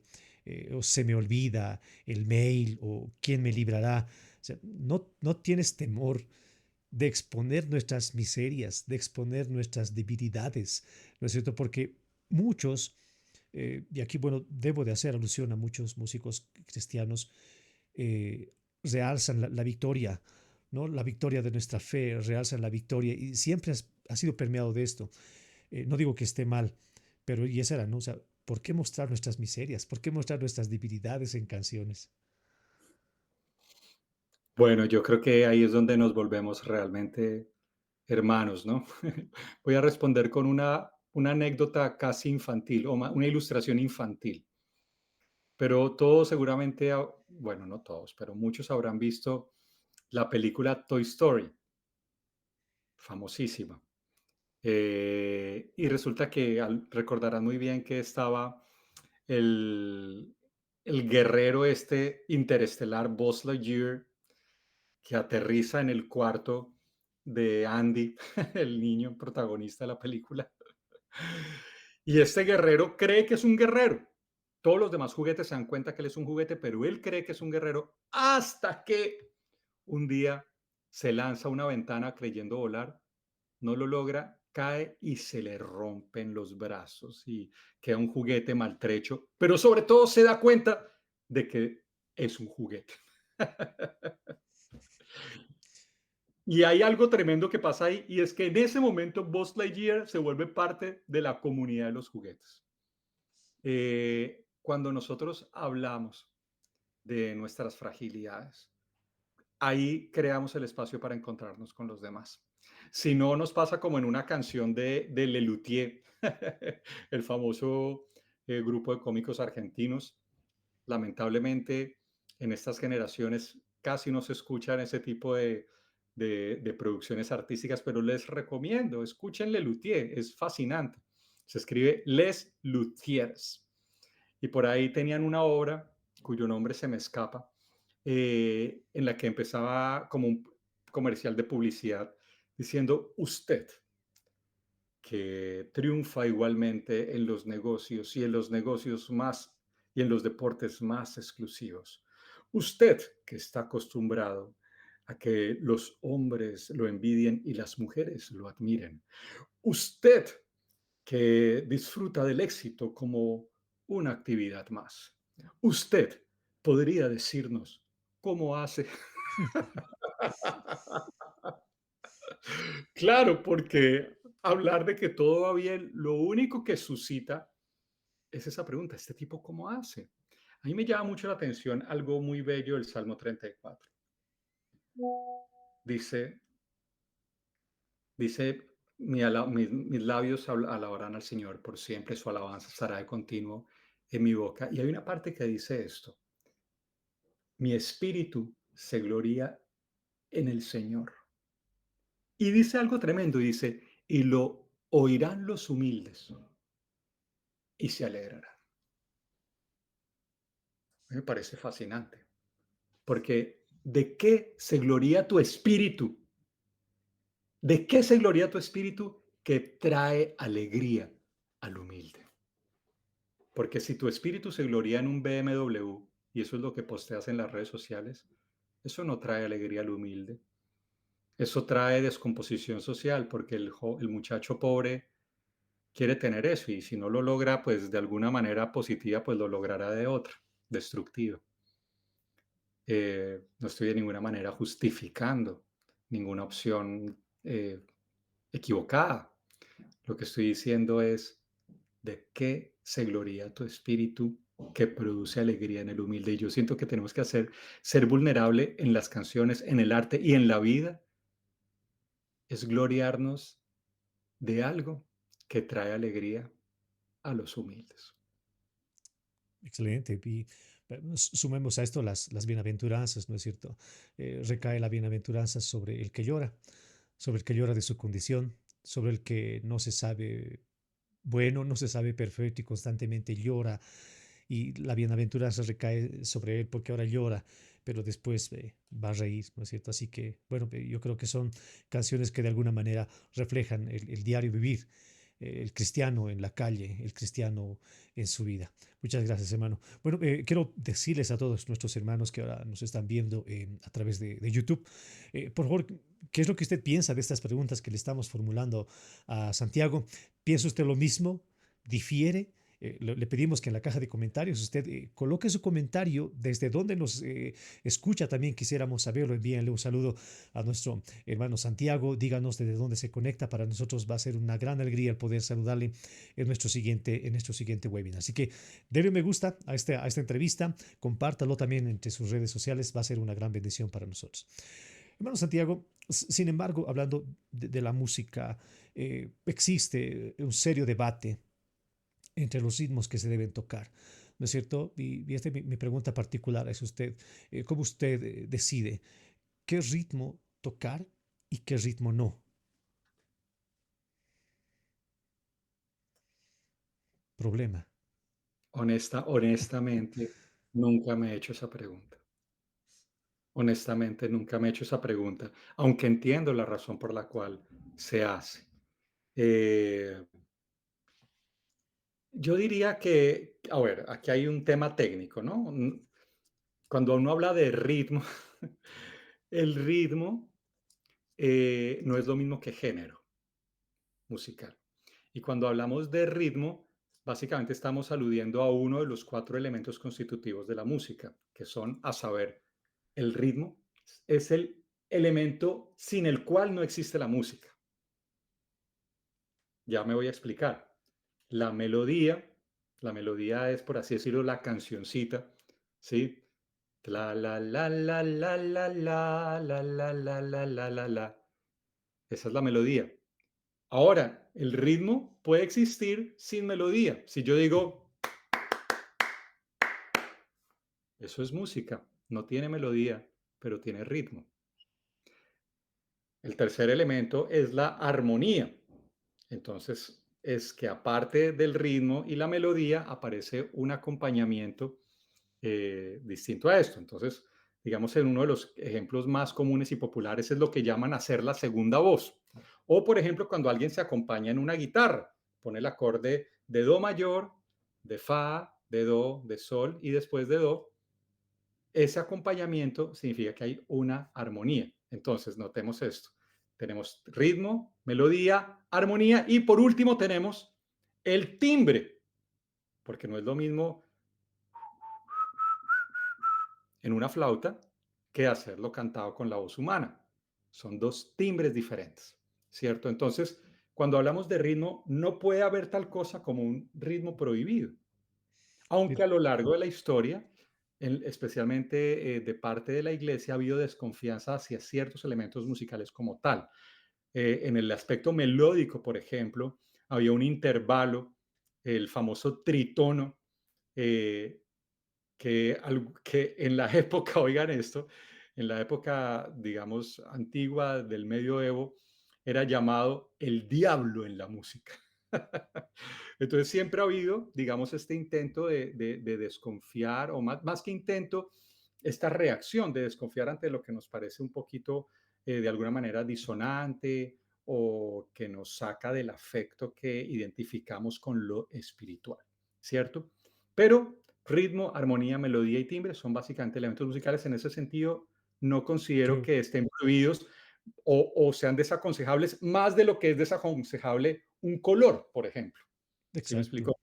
o Se me olvida, El mail, o ¿Quién me librará? O sea, no tienes temor de exponer nuestras miserias, de exponer nuestras debilidades, ¿no es cierto? Porque muchos, y aquí, bueno, debo de hacer alusión a muchos músicos cristianos, eh, realzan la victoria, ¿no? La victoria de nuestra fe, realzan la victoria y siempre ha sido permeado de esto. No digo que esté mal, pero y esa era, ¿no? O sea, ¿por qué mostrar nuestras miserias? ¿Por qué mostrar nuestras debilidades en canciones? Bueno, yo creo que ahí es donde nos volvemos realmente hermanos, ¿no? Voy a responder con una anécdota casi infantil o una ilustración infantil, pero todos seguramente, bueno, no todos, pero muchos habrán visto la película Toy Story, famosísima. Y resulta que recordarán muy bien que estaba el, el guerrero este interestelar Buzz Lightyear que aterriza en el cuarto de Andy, el niño protagonista de la película. Y este guerrero cree que es un guerrero. Todos los demás juguetes se dan cuenta que él es un juguete, pero él cree que es un guerrero hasta que un día se lanza a una ventana creyendo volar, no lo logra, cae y se le rompen los brazos y queda un juguete maltrecho, pero sobre todo se da cuenta de que es un juguete. Y hay algo tremendo que pasa ahí, y es que en ese momento Buzz Lightyear se vuelve parte de la comunidad de los juguetes. Cuando nosotros hablamos de nuestras fragilidades, ahí creamos el espacio para encontrarnos con los demás. Si no, nos pasa como en una canción de Lelutier, el famoso grupo de cómicos argentinos. Lamentablemente, en estas generaciones casi no se escuchan ese tipo de producciones artísticas, pero les recomiendo, escuchen Lelutier, es fascinante. Se escribe Les Luthiers. Y por ahí tenían una obra cuyo nombre se me escapa, en la que empezaba como un comercial de publicidad diciendo usted que triunfa igualmente en los negocios y en los negocios más y en los deportes más exclusivos. Usted que está acostumbrado a que los hombres lo envidien y las mujeres lo admiren. Usted que disfruta del éxito como una actividad más. Usted podría decirnos cómo hace. Claro, porque hablar de que todo va bien, lo único que suscita es esa pregunta, ¿este tipo cómo hace? A mí me llama mucho la atención algo muy bello del Salmo 34. Dice, dice, mis labios alabarán al Señor por siempre, su alabanza estará de continuo en mi boca. Y hay una parte que dice esto, mi espíritu se gloria en el Señor. Y dice algo tremendo, dice, y lo oirán los humildes y se alegrarán. Me parece fascinante, porque ¿de qué se gloria tu espíritu? ¿De qué se gloria tu espíritu? Que trae alegría al humilde. Porque si tu espíritu se gloria en un BMW, y eso es lo que posteas en las redes sociales, eso no trae alegría al humilde. Eso trae descomposición social, porque el muchacho pobre quiere tener eso, y si no lo logra, pues de alguna manera positiva, pues lo logrará de otra, destructiva. No estoy de ninguna manera justificando ninguna opción equivocada. Lo que estoy diciendo es de qué se gloria tu espíritu que produce alegría en el humilde. Y yo siento que tenemos que ser vulnerable en las canciones, en el arte y en la vida, es gloriarnos de algo que trae alegría. a los humildes. Excelente. Y sumemos a esto las bienaventuranzas, ¿no es cierto? Recae la bienaventuranza sobre el que llora, sobre el que llora de su condición, sobre el que no se sabe bueno, no se sabe perfecto y constantemente llora. Y la bienaventuranza recae sobre él porque ahora llora, pero después va a reír, ¿no es cierto? Así que, bueno, yo creo que son canciones que de alguna manera reflejan el diario vivir, el cristiano en la calle, el cristiano en su vida. Muchas gracias, hermano. Bueno, quiero decirles a todos nuestros hermanos que ahora nos están viendo a través de YouTube, por favor, ¿qué es lo que usted piensa de estas preguntas que le estamos formulando a Santiago? ¿Piensa usted lo mismo? ¿Difiere? Le pedimos que en la caja de comentarios usted coloque su comentario desde donde nos escucha. También quisiéramos saberlo. Envíenle un saludo a nuestro hermano Santiago. Díganos desde dónde se conecta. Para nosotros va a ser una gran alegría el poder saludarle en nuestro siguiente webinar. Así que denle me gusta a esta entrevista. Compártalo también entre sus redes sociales. Va a ser una gran bendición para nosotros. Hermano Santiago, sin embargo, hablando de la música, existe un serio debate entre los ritmos que se deben tocar, ¿no es cierto? Y esta es mi pregunta particular es usted, ¿cómo usted decide qué ritmo tocar y qué ritmo no? Problema. Honestamente, nunca me he hecho esa pregunta. Honestamente, nunca me he hecho esa pregunta, aunque entiendo la razón por la cual se hace. Eh, yo diría que, a ver, aquí hay un tema técnico, ¿no? Cuando uno habla de ritmo, el ritmo no es lo mismo que género musical. Y cuando hablamos de ritmo, básicamente estamos aludiendo a uno de los cuatro elementos constitutivos de la música, que son, a saber, el ritmo es el elemento sin el cual no existe la música. Ya me voy a explicar. La melodía, la melodía es, por así decirlo, la cancioncita, ¿sí? La. Esa es la melodía. Ahora, el ritmo puede existir sin melodía. Si yo digo, eso es música, no tiene melodía, pero tiene ritmo. El tercer elemento es la armonía. Entonces, es que aparte del ritmo y la melodía, aparece un acompañamiento distinto a esto. Entonces, digamos, en uno de los ejemplos más comunes y populares es lo que llaman hacer la segunda voz. O, por ejemplo, cuando alguien se acompaña en una guitarra, pone el acorde de do mayor, de fa, de do, de sol y después de do. Ese acompañamiento significa que hay una armonía. Entonces, notemos esto. Tenemos ritmo, melodía, armonía y por último tenemos el timbre, porque no es lo mismo en una flauta que hacerlo cantado con la voz humana. Son dos timbres diferentes, ¿cierto? Entonces, cuando hablamos de ritmo, no puede haber tal cosa como un ritmo prohibido, aunque Bien, a lo largo de la historia, especialmente de parte de la iglesia, ha habido desconfianza hacia ciertos elementos musicales como tal. En el aspecto melódico, por ejemplo, había un intervalo, el famoso tritono, eh, que en la época, oigan esto, en la época, digamos, antigua del medioevo, era llamado el diablo en la música. Entonces siempre ha habido, digamos, este intento de desconfiar, o más que intento, esta reacción de desconfiar ante lo que nos parece un poquito, de alguna manera, disonante o que nos saca del afecto que identificamos con lo espiritual, ¿cierto? Pero ritmo, armonía, melodía y timbre son básicamente elementos musicales. En ese sentido, no considero creo, que estén prohibidos o sean desaconsejables más de lo que es desaconsejable un color, por ejemplo. ¿Sí me exacto. explico?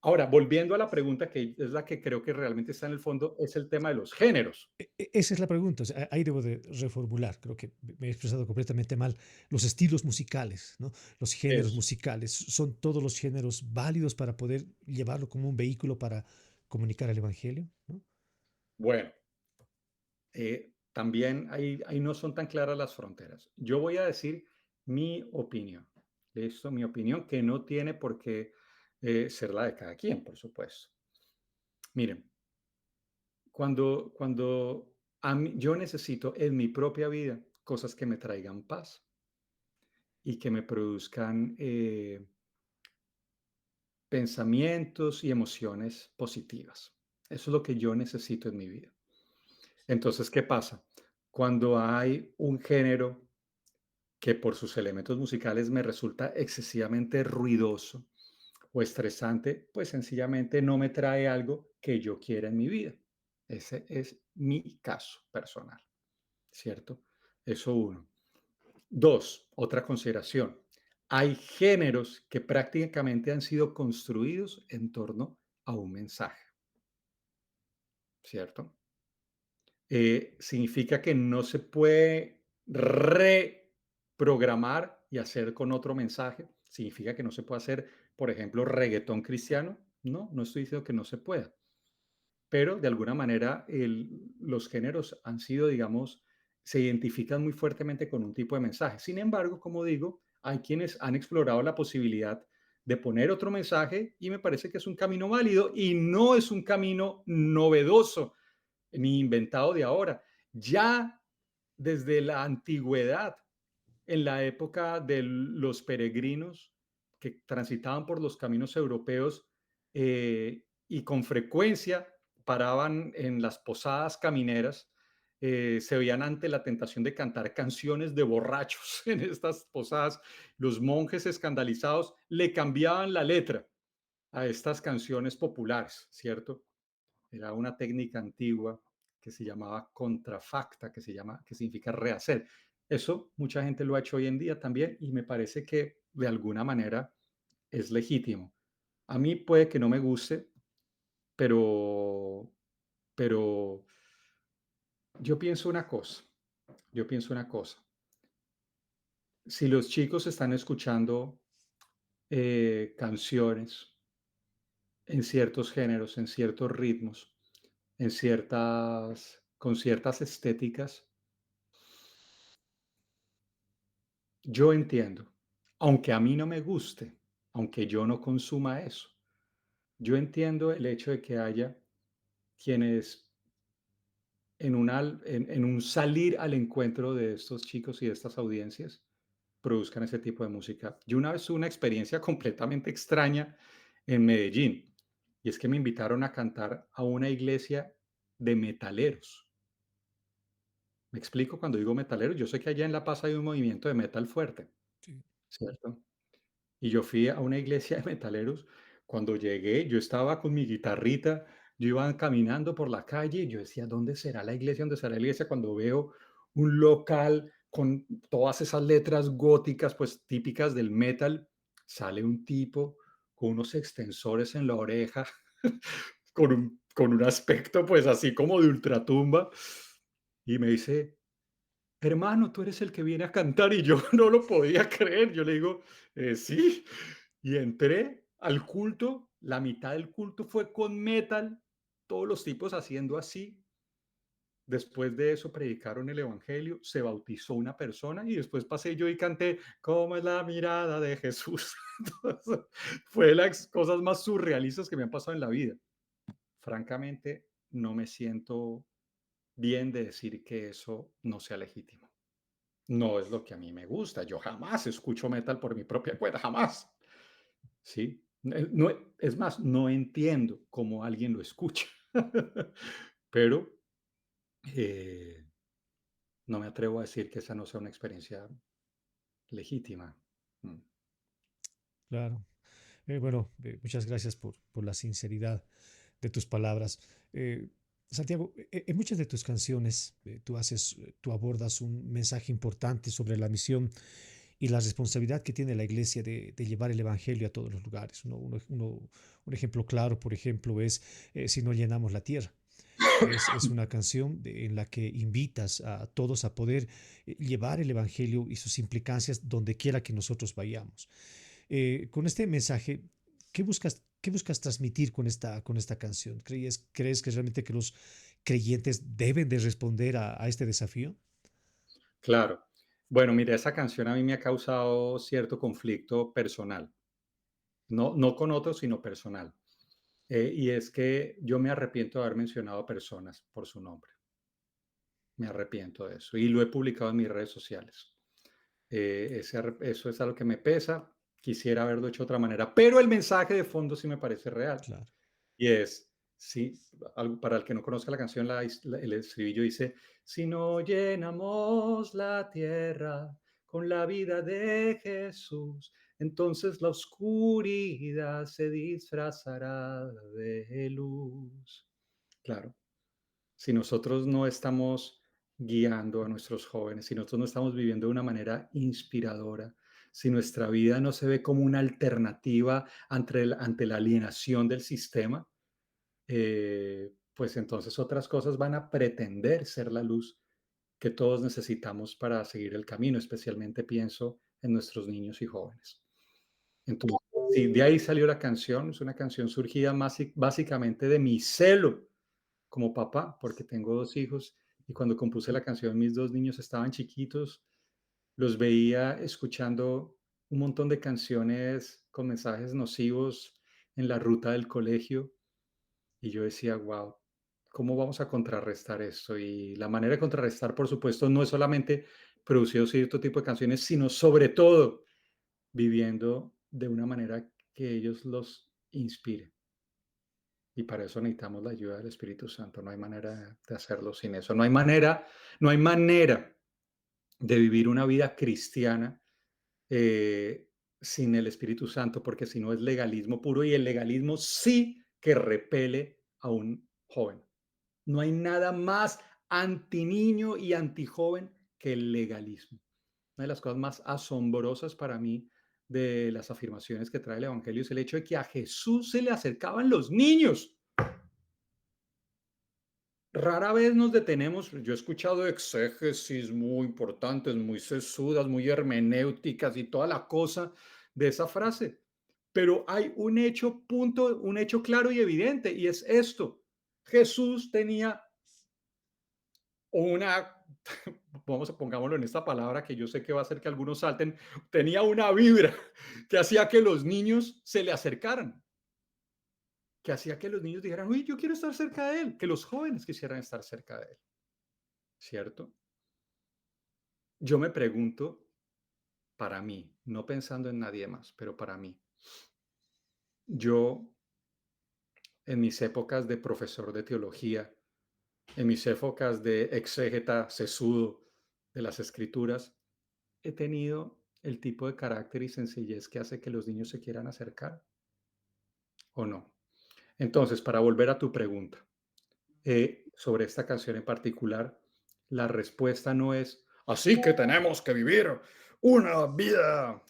Ahora, volviendo a la pregunta que es la que creo que realmente está en el fondo, es el tema de los géneros. Esa es la pregunta. O sea, ahí debo de reformular. Creo que me he expresado completamente mal. Los estilos musicales, ¿no? Los géneros Eso. musicales. ¿Son todos los géneros válidos para poder llevarlo como un vehículo para comunicar el evangelio? ¿No? Bueno, también ahí no son tan claras las fronteras. Yo voy a decir mi opinión. ¿Listo? Mi opinión que no tiene por qué ser la de cada quien, por supuesto. Miren, cuando yo necesito en mi propia vida cosas que me traigan paz y que me produzcan pensamientos y emociones positivas. Eso es lo que yo necesito en mi vida. Entonces, ¿qué pasa? Cuando hay un género que por sus elementos musicales me resulta excesivamente ruidoso o estresante, pues sencillamente no me trae algo que yo quiera en mi vida. Ese es mi caso personal, ¿cierto? Eso uno. Dos, otra consideración. Hay géneros que prácticamente han sido construidos en torno a un mensaje, ¿cierto? Significa que no se puede reprogramar y hacer con otro mensaje. Significa que no se puede hacer, por ejemplo, reggaetón cristiano. No, no estoy diciendo que no se pueda, pero de alguna manera los géneros han sido, digamos, se identifican muy fuertemente con un tipo de mensaje. Sin embargo, como digo, hay quienes han explorado la posibilidad de poner otro mensaje y me parece que es un camino válido y no es un camino novedoso ni inventado de ahora. Ya desde la antigüedad, en la época de los peregrinos que transitaban por los caminos europeos y con frecuencia paraban en las posadas camineras, se veían ante la tentación de cantar canciones de borrachos en estas posadas. Los monjes escandalizados le cambiaban la letra a estas canciones populares, ¿cierto? Era una técnica antigua que se llamaba contrafacta, que significa rehacer. Eso mucha gente lo ha hecho hoy en día también y me parece que de alguna manera es legítimo. A mí puede que no me guste, pero, pero yo pienso una cosa, yo pienso una cosa. Si los chicos están escuchando canciones en ciertos géneros, en ciertos ritmos, con ciertas estéticas, yo entiendo, aunque a mí no me guste, aunque yo no consuma eso, yo entiendo el hecho de que haya quienes en un salir al encuentro de estos chicos y de estas audiencias produzcan ese tipo de música. Yo una vez tuve una experiencia completamente extraña en Medellín y es que me invitaron a cantar a una iglesia de metaleros. Me explico cuando digo metaleros, yo sé que allá en La Paz hay un movimiento de metal fuerte, Sí. ¿cierto? Y yo fui a una iglesia de metaleros. Cuando llegué, yo estaba con mi guitarrita, yo iba caminando por la calle y yo decía, ¿dónde será la iglesia? ¿Dónde será la iglesia? Cuando veo un local con todas esas letras góticas, pues típicas del metal, sale un tipo con unos extensores en la oreja, con un aspecto pues así como de ultratumba, y me dice, hermano, tú eres el que viene a cantar y yo no lo podía creer. Yo le digo, sí. Y entré al culto, la mitad del culto fue con metal, todos los tipos haciendo así. Después de eso predicaron el evangelio, se bautizó una persona y después pasé yo y canté, ¿cómo es la mirada de Jesús? Entonces, fue las cosas más surrealistas que me han pasado en la vida. Francamente, no me siento bien de decir que eso no sea legítimo. No es lo que a mí me gusta. Yo jamás escucho metal por mi propia cuenta, jamás. ¿Sí? No, es más, no entiendo cómo alguien lo escucha. Pero eh, no me atrevo a decir que esa no sea una experiencia legítima. Mm. Claro. Bueno, muchas gracias por la sinceridad de tus palabras. Santiago, en muchas de tus canciones tú abordas un mensaje importante sobre la misión y la responsabilidad que tiene la iglesia de llevar el evangelio a todos los lugares. Un ejemplo claro, por ejemplo, es Si no llenamos la tierra. Es una canción en la que invitas a todos a poder llevar el evangelio y sus implicancias donde quiera que nosotros vayamos. Con este mensaje, qué buscas transmitir con esta canción? ¿Crees que realmente que los creyentes deben de responder a este desafío? Claro. Bueno, mira, esa canción a mí me ha causado cierto conflicto personal. no con otros, sino personal. Y es que yo me arrepiento de haber mencionado a personas por su nombre. Me arrepiento de eso y lo he publicado en mis redes sociales. Eso es algo que me pesa. Quisiera haberlo hecho de otra manera, pero el mensaje de fondo sí me parece real. Claro. Y es, sí, para el que no conozca la canción, el estribillo dice, si no llenamos la tierra con la vida de Jesús, entonces la oscuridad se disfrazará de luz. Claro, si nosotros no estamos guiando a nuestros jóvenes, si nosotros no estamos viviendo de una manera inspiradora, si nuestra vida no se ve como una alternativa ante la alienación del sistema, pues entonces otras cosas van a pretender ser la luz que todos necesitamos para seguir el camino, especialmente pienso en nuestros niños y jóvenes. Entonces, sí, de ahí salió la canción, es una canción surgida básicamente de mi celo como papá, porque tengo 2 hijos, y cuando compuse la canción, mis 2 niños estaban chiquitos, los veía escuchando un montón de canciones con mensajes nocivos en la ruta del colegio, y yo decía: "Guau, ¿cómo vamos a contrarrestar esto?". Y la manera de contrarrestar, por supuesto, no es solamente produciendo cierto tipo de canciones, sino sobre todo viviendo de una manera que ellos los inspire. Y para eso necesitamos la ayuda del Espíritu Santo. No hay manera de hacerlo sin eso. No hay manera de vivir una vida cristiana eh, sin el Espíritu Santo, porque si no es legalismo puro y el legalismo sí que repele a un joven. No hay nada más antiniño y antijoven que el legalismo. Una de las cosas más asombrosas para mí de las afirmaciones que trae el Evangelio es el hecho de que a Jesús se le acercaban los niños. Rara vez nos detenemos, yo he escuchado exégesis muy importantes, muy sesudas, muy hermenéuticas y toda la cosa de esa frase, pero hay un hecho claro y evidente, y es esto. Jesús tenía una, pongámoslo en esta palabra que yo sé que va a hacer que algunos salten, tenía una vibra que hacía que los niños se le acercaran, que hacía que los niños dijeran, uy, yo quiero estar cerca de él, que los jóvenes quisieran estar cerca de él, ¿cierto? Yo me pregunto, para mí, no pensando en nadie más, pero para mí, yo en mis épocas de profesor de teología, en mis épocas de exégeta sesudo de las escrituras, he tenido el tipo de carácter y sencillez que hace que los niños se quieran acercar o no. Entonces, para volver a tu pregunta, sobre esta canción en particular, la respuesta no es, así que tenemos que vivir una vida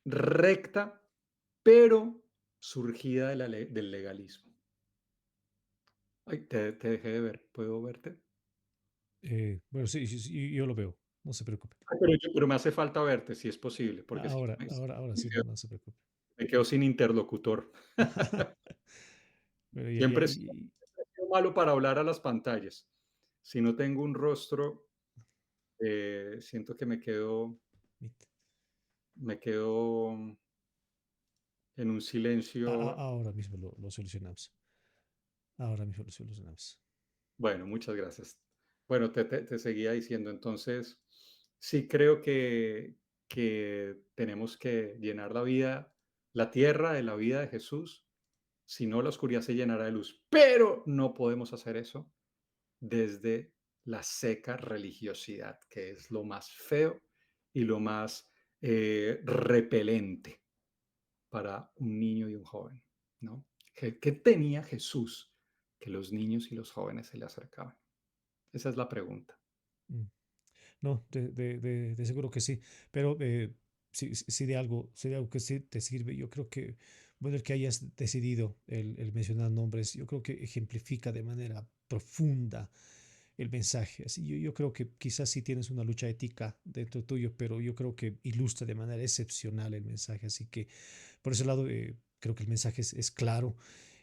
recta, pero surgida del legalismo. Ay, te dejé de ver, ¿puedo verte? Bueno, sí, sí, sí, yo lo veo, no se preocupe. Pero me hace falta verte, si es posible, porque si no Ahora me sí, quedo, no, no se preocupe. me quedo sin interlocutor. Pero Siempre he sido malo para hablar a las pantallas. Si no tengo un rostro, siento que mit- me quedo en un silencio. ahora mismo lo solucionamos. Ahora mismo lo solucionamos. Bueno, muchas gracias. Bueno, te seguía diciendo, entonces, sí creo que tenemos que llenar la vida, la tierra de la vida de Jesús, si no la oscuridad se llenará de luz, pero no podemos hacer eso desde la seca religiosidad, que es lo más feo y lo más repelente para un niño y un joven, ¿no? ¿Qué tenía Jesús que los niños y los jóvenes se le acercaban? Esa es la pregunta. Mm. No, de seguro que sí, pero si de algo que sí te sirve, yo creo que, bueno, el que hayas decidido el mencionar nombres, yo creo que ejemplifica de manera profunda el mensaje. Así, yo creo que quizás sí tienes una lucha ética dentro tuyo, pero yo creo que ilustra de manera excepcional el mensaje. Así que por ese lado, creo que el mensaje es claro.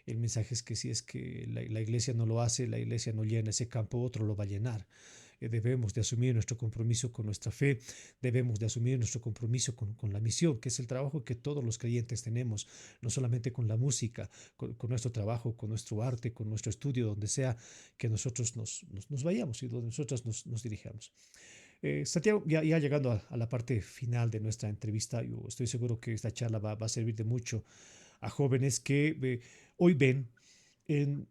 El mensaje es que si es que la iglesia no lo hace, la iglesia no llena ese campo, otro lo va a llenar. debemos de asumir nuestro compromiso con nuestra fe, debemos de asumir nuestro compromiso con la misión, que es el trabajo que todos los creyentes tenemos, no solamente con la música, con nuestro trabajo, con nuestro arte, con nuestro estudio, donde sea que nosotros nos vayamos y donde nosotros nos dirijamos. Santiago, ya llegando a la parte final de nuestra entrevista, yo estoy seguro que esta charla va a servir de mucho a jóvenes que hoy ven en,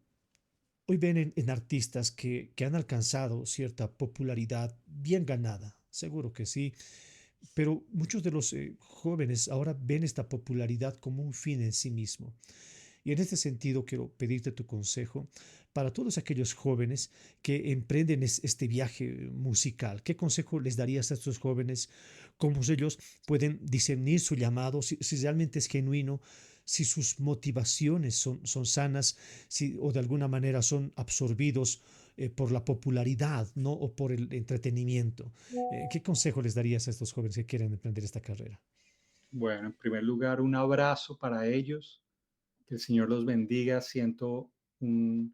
hoy ven en artistas que han alcanzado cierta popularidad bien ganada, seguro que sí, pero muchos de los jóvenes ahora ven esta popularidad como un fin en sí mismo. Y en este sentido quiero pedirte tu consejo para todos aquellos jóvenes que emprenden este viaje musical. ¿Qué consejo les darías a estos jóvenes? ¿Cómo ellos pueden discernir su llamado, si realmente es genuino, si sus motivaciones son sanas, si o de alguna manera son absorbidos por la popularidad, ¿no? O por el entretenimiento? ¿Qué consejo les darías a estos jóvenes que quieren emprender esta carrera? Bueno, en primer lugar, un abrazo para ellos, que el Señor los bendiga. Siento un,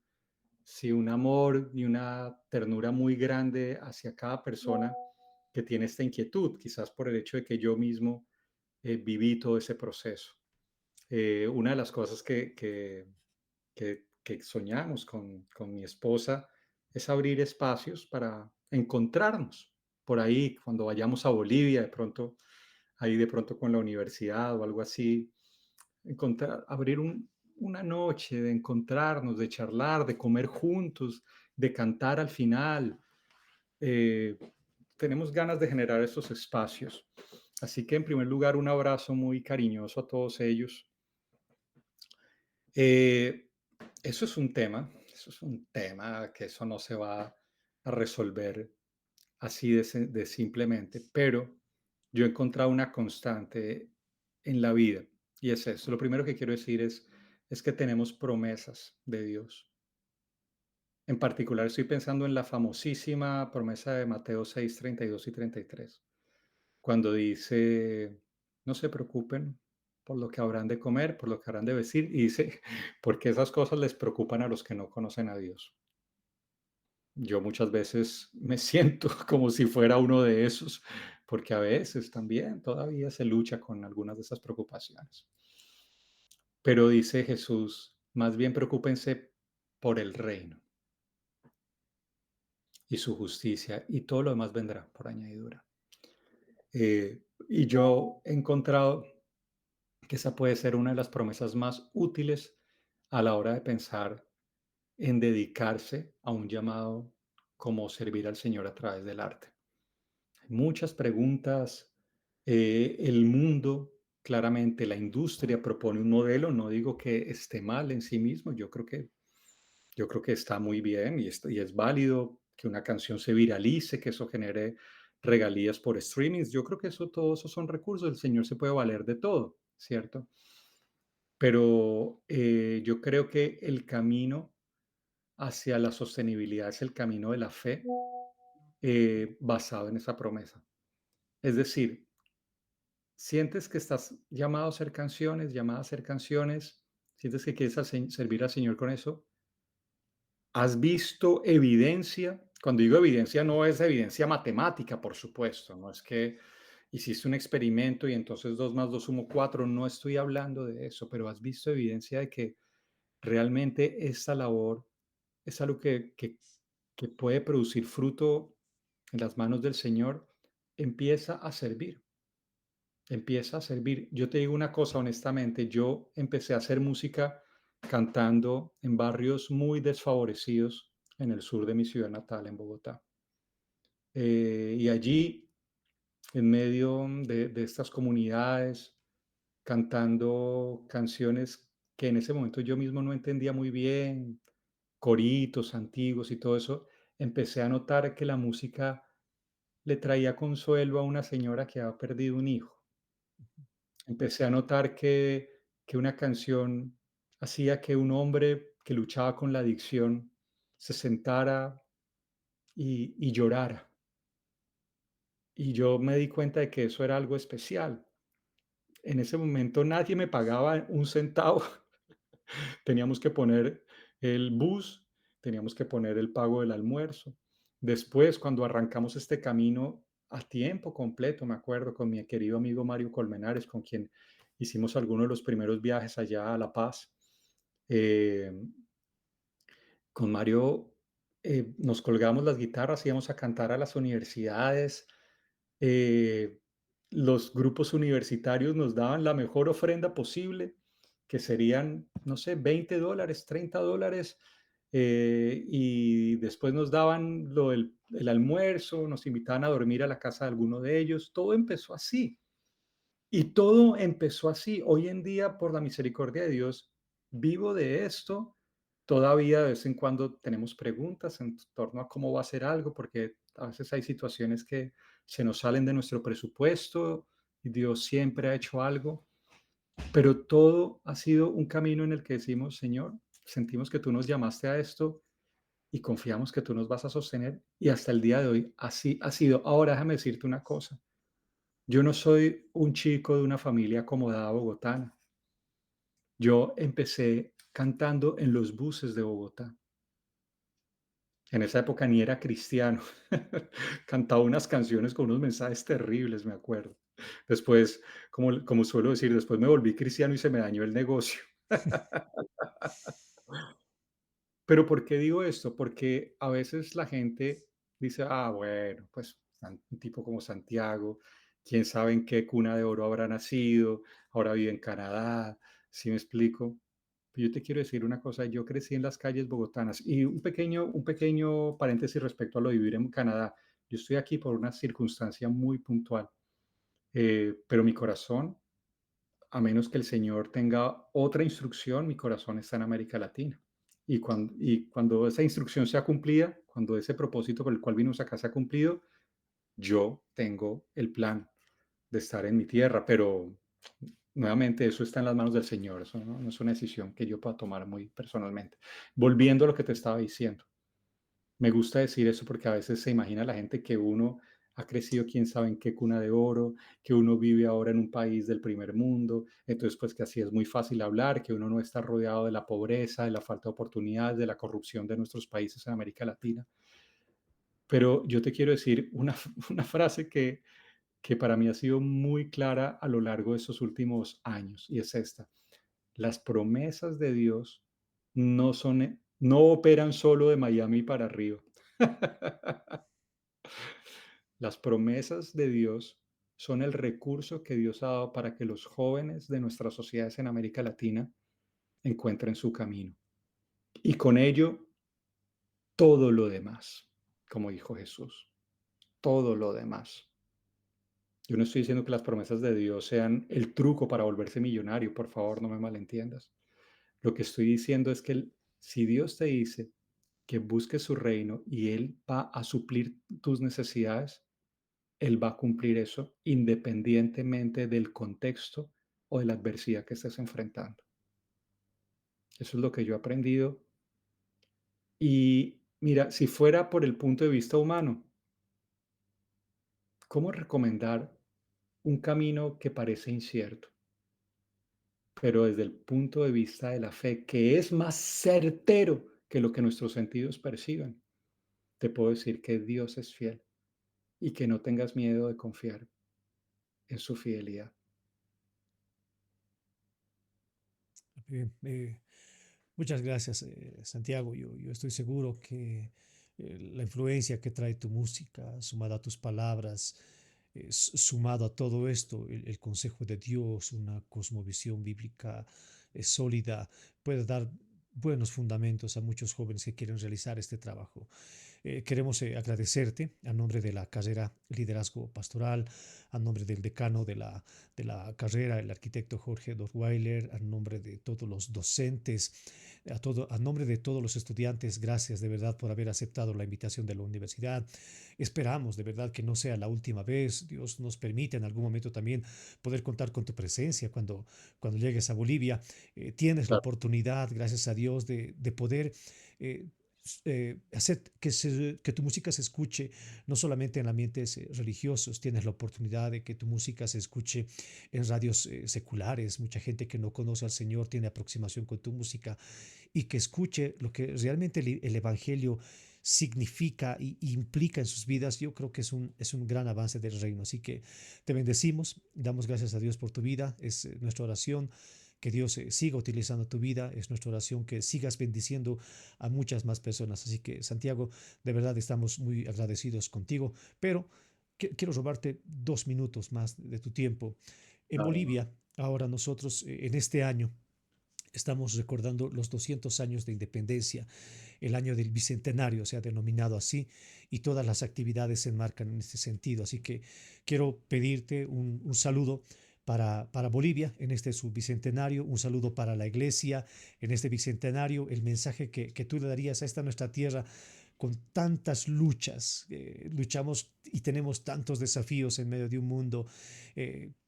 sí, un amor y una ternura muy grande hacia cada persona que tiene esta inquietud, quizás por el hecho de que yo mismo viví todo ese proceso. Una de las cosas que soñamos con mi esposa es abrir espacios para encontrarnos por ahí, cuando vayamos a Bolivia, de pronto, ahí de pronto con la universidad o algo así, abrir una noche de encontrarnos, de charlar, de comer juntos, de cantar al final. Eh, Tenemos ganas de generar esos espacios. Así que en primer lugar, un abrazo muy cariñoso a todos ellos. Eh, eso es un tema que eso no se va a resolver así de simplemente, pero yo he encontrado una constante en la vida y es eso. Lo primero que quiero decir es que tenemos promesas de Dios. En particular estoy pensando en la famosísima promesa de Mateo 6 32 y 33 cuando dice, no se preocupen por lo que habrán de comer, por lo que habrán de vestir, y dice, porque esas cosas les preocupan a los que no conocen a Dios. Yo muchas veces me siento como si fuera uno de esos, porque a veces también todavía se lucha con algunas de esas preocupaciones. Pero dice Jesús, más bien preocúpense por el reino y su justicia, y todo lo demás vendrá por añadidura. Y yo he encontrado que esa puede ser una de las promesas más útiles a la hora de pensar en dedicarse a un llamado como servir al Señor a través del arte. Hay muchas preguntas, el mundo, claramente la industria propone un modelo, no digo que esté mal en sí mismo, yo creo que está muy bien y es válido que una canción se viralice, que eso genere regalías por streamings. Yo creo que eso, todo eso son recursos, el Señor se puede valer de todo, ¿cierto? Pero, yo creo que el camino hacia la sostenibilidad es el camino de la fe, basado en esa promesa. Es decir, sientes que estás llamado a hacer canciones, llamada a hacer canciones, sientes que quieres servir al Señor con eso. ¿Has visto evidencia? Cuando digo evidencia, no es evidencia matemática, por supuesto, no es que hiciste un experimento y entonces 2 más 2 sumo 4, no estoy hablando de eso, pero has visto evidencia de que realmente esta labor es algo que puede producir fruto en las manos del Señor, empieza a servir, empieza a servir. Yo te digo una cosa honestamente, yo empecé a hacer música cantando en barrios muy desfavorecidos en el sur de mi ciudad natal, en Bogotá. Y allí, en medio de estas comunidades, cantando canciones que en ese momento yo mismo no entendía muy bien, coritos antiguos y todo eso, empecé a notar que la música le traía consuelo a una señora que había perdido un hijo. Empecé a notar que una canción hacía que un hombre que luchaba con la adicción se sentara y llorara. Y yo me di cuenta de que eso era algo especial. En ese momento nadie me pagaba un centavo. Teníamos que poner el bus, teníamos que poner el pago del almuerzo. Después, cuando arrancamos este camino a tiempo completo, me acuerdo, con mi querido amigo Mario Colmenares, con quien hicimos algunos de los primeros viajes allá a La Paz. eh, con Mario nos colgamos las guitarras, íbamos a cantar a las universidades. eh, los grupos universitarios nos daban la mejor ofrenda posible, que serían, no sé, $20, $30, y después nos daban el almuerzo, nos invitaban a dormir a la casa de alguno de ellos. Todo empezó así. Y todo empezó así. Hoy en día, por la misericordia de Dios, vivo de esto. Todavía de vez en cuando tenemos preguntas en torno a cómo va a ser algo, porque a veces hay situaciones que se nos salen de nuestro presupuesto y Dios siempre ha hecho algo, pero todo ha sido un camino en el que decimos, Señor, sentimos que tú nos llamaste a esto y confiamos que tú nos vas a sostener, y hasta el día de hoy así ha sido. Ahora déjame decirte una cosa. Yo no soy un chico de una familia acomodada bogotana. Yo empecé cantando en los buses de Bogotá. En esa época ni era cristiano. Cantaba unas canciones con unos mensajes terribles, me acuerdo. Después, como suelo decir, después me volví cristiano y se me dañó el negocio. Pero ¿por qué digo esto? Porque a veces la gente dice, ah, bueno, pues un tipo como Santiago, quién sabe en qué cuna de oro habrá nacido, ahora vive en Canadá, ¿sí me explico? Yo te quiero decir una cosa, yo crecí en las calles bogotanas y un pequeño paréntesis respecto a lo de vivir en Canadá. Yo estoy aquí por una circunstancia muy puntual, pero mi corazón, a menos que el Señor tenga otra instrucción, mi corazón está en América Latina. Y cuando esa instrucción sea cumplida, cuando ese propósito por el cual vinimos acá sea cumplido, yo tengo el plan de estar en mi tierra, pero nuevamente eso está en las manos del Señor, eso no es una decisión que yo pueda tomar muy personalmente. Volviendo a lo que te estaba diciendo, me gusta decir eso porque a veces se imagina la gente que uno ha crecido quién sabe en qué cuna de oro, que uno vive ahora en un país del primer mundo, entonces pues que así es muy fácil hablar, que uno no está rodeado de la pobreza, de la falta de oportunidades, de la corrupción de nuestros países en América Latina. Pero yo te quiero decir una, una frase que para mí ha sido muy clara a lo largo de estos últimos años, y es esta: las promesas de Dios no operan solo de Miami para arriba. Las promesas de Dios son el recurso que Dios ha dado para que los jóvenes de nuestras sociedades en América Latina encuentren su camino. Y con ello, todo lo demás, como dijo Jesús, todo lo demás. Yo no estoy diciendo que las promesas de Dios sean el truco para volverse millonario, por favor, no me malentiendas. Lo que estoy diciendo es que si Dios te dice que busques su reino y Él va a suplir tus necesidades, Él va a cumplir eso independientemente del contexto o de la adversidad que estés enfrentando. Eso es lo que yo he aprendido. Y mira, si fuera por el punto de vista humano, ¿cómo recomendar un camino que parece incierto? Pero desde el punto de vista de la fe, que es más certero que lo que nuestros sentidos perciben, te puedo decir que Dios es fiel y que no tengas miedo de confiar en su fidelidad. Bien, muchas gracias, Santiago. Yo estoy seguro que la influencia que trae tu música, sumada a tus palabras, sumado a todo esto, el consejo de Dios, una cosmovisión bíblica sólida, puede dar buenos fundamentos a muchos jóvenes que quieren realizar este trabajo. Queremos agradecerte a nombre de la carrera Liderazgo Pastoral, a nombre del decano de la carrera, el arquitecto Jorge Dorweiler, a nombre de todos los docentes, a nombre de todos los estudiantes. Gracias de verdad por haber aceptado la invitación de la universidad. Esperamos de verdad que no sea la última vez. Dios nos permite en algún momento también poder contar con tu presencia cuando llegues a Bolivia. Tienes la Claro, oportunidad, gracias a Dios, de poder eh, hacer que tu música se escuche no solamente en ambientes religiosos, tienes la oportunidad de que tu música se escuche en radios seculares, mucha gente que no conoce al Señor tiene aproximación con tu música y que escuche lo que realmente el Evangelio significa y implica en sus vidas, yo creo que es un gran avance del reino. Así que te bendecimos, damos gracias a Dios por tu vida, es nuestra oración. Que Dios siga utilizando tu vida, es nuestra oración que sigas bendiciendo a muchas más personas. Así que Santiago, de verdad estamos muy agradecidos contigo, pero quiero robarte 2 minutos más de tu tiempo. En Claro, Bolivia, ahora nosotros en este año estamos recordando los 200 años de independencia, el año del bicentenario se ha denominado así, y todas las actividades se enmarcan en este sentido. Así que quiero pedirte un saludo para Bolivia en este su bicentenario, un saludo para la iglesia en este bicentenario, el mensaje que tú le darías a esta nuestra tierra con tantas luchas, luchamos y tenemos tantos desafíos en medio de un mundo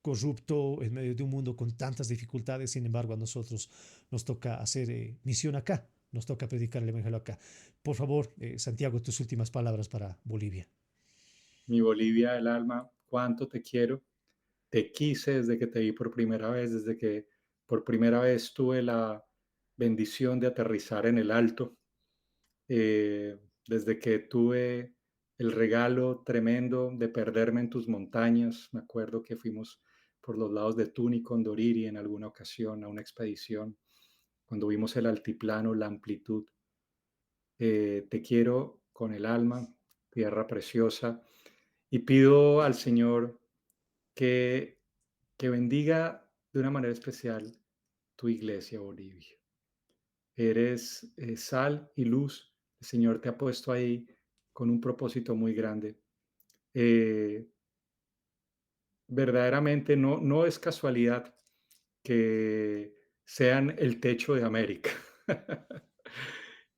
corrupto, en medio de un mundo con tantas dificultades. Sin embargo, a nosotros nos toca hacer misión acá, nos toca predicar el Evangelio acá. Por favor, Santiago, tus últimas palabras para Bolivia. mi Bolivia del alma, cuánto te quiero. Te quise desde que te vi por primera vez, desde que por primera vez tuve la bendición de aterrizar en el Alto, desde que tuve el regalo tremendo de perderme en tus montañas. Me acuerdo que fuimos por los lados de Tuni con Doriri en alguna ocasión a una expedición, cuando vimos el altiplano, la amplitud. Te quiero con el alma, tierra preciosa, y pido al Señor que, que bendiga de una manera especial tu iglesia, Bolivia. Eres sal y luz. El Señor te ha puesto ahí con un propósito muy grande. Eh, Verdaderamente no es casualidad que sean el techo de América.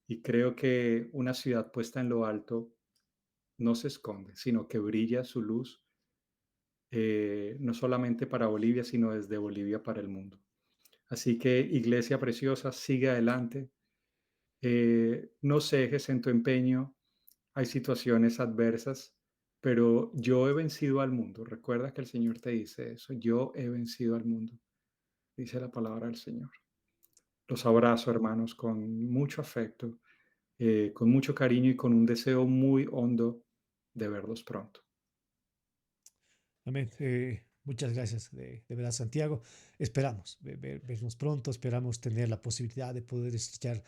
Y creo que una ciudad puesta en lo alto no se esconde, sino que brilla su luz, no solamente para Bolivia, sino desde Bolivia para el mundo. Así que, iglesia preciosa, sigue adelante, no cejes en tu empeño, hay situaciones adversas, pero yo he vencido al mundo. Recuerda que el Señor te dice eso, yo he vencido al mundo, dice la palabra del Señor. Los abrazo, hermanos, con mucho afecto, con mucho cariño y con un deseo muy hondo de verlos pronto. Amén. Muchas gracias, de verdad, Santiago. Esperamos vernos pronto, esperamos tener la posibilidad de poder estrechar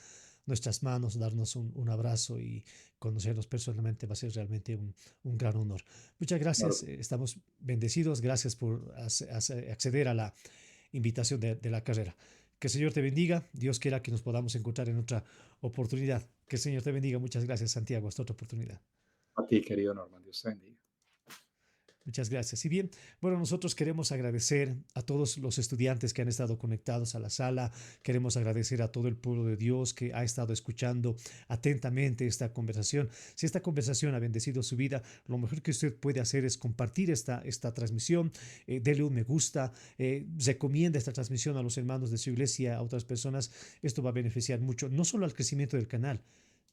nuestras manos, darnos un abrazo y conocernos personalmente. Va a ser realmente un gran honor. Muchas gracias, Claro. estamos bendecidos. Gracias por acceder a la invitación de la carrera. Que el Señor te bendiga. Dios quiera que nos podamos encontrar en otra oportunidad. Que el Señor te bendiga. Muchas gracias, Santiago. Hasta otra oportunidad. A ti, querido Norman, Dios te bendiga. Muchas gracias. Y bien, bueno, nosotros queremos agradecer a todos los estudiantes que han estado conectados a la sala. Queremos agradecer a todo el pueblo de Dios que ha estado escuchando atentamente esta conversación. Si esta conversación ha bendecido su vida, lo mejor que usted puede hacer es compartir esta transmisión. Dele un me gusta, recomienda esta transmisión a los hermanos de su iglesia, a otras personas. Esto va a beneficiar mucho, no solo al crecimiento del canal,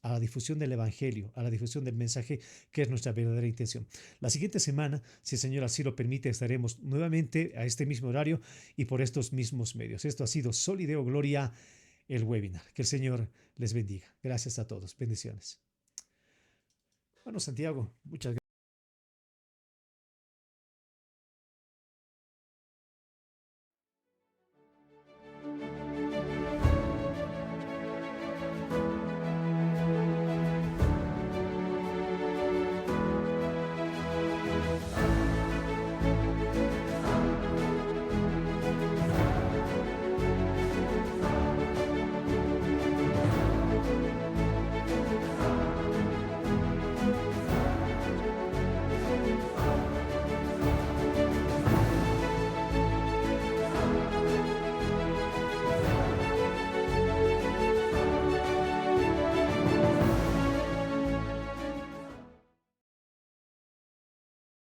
a la difusión del Evangelio, a la difusión del mensaje, que es nuestra verdadera intención. La siguiente semana, si el Señor así lo permite, estaremos nuevamente a este mismo horario y por estos mismos medios. Esto ha sido Solideo Gloria, el webinar. Que el Señor les bendiga. Gracias a todos. Bendiciones. Bueno, Santiago, muchas gracias.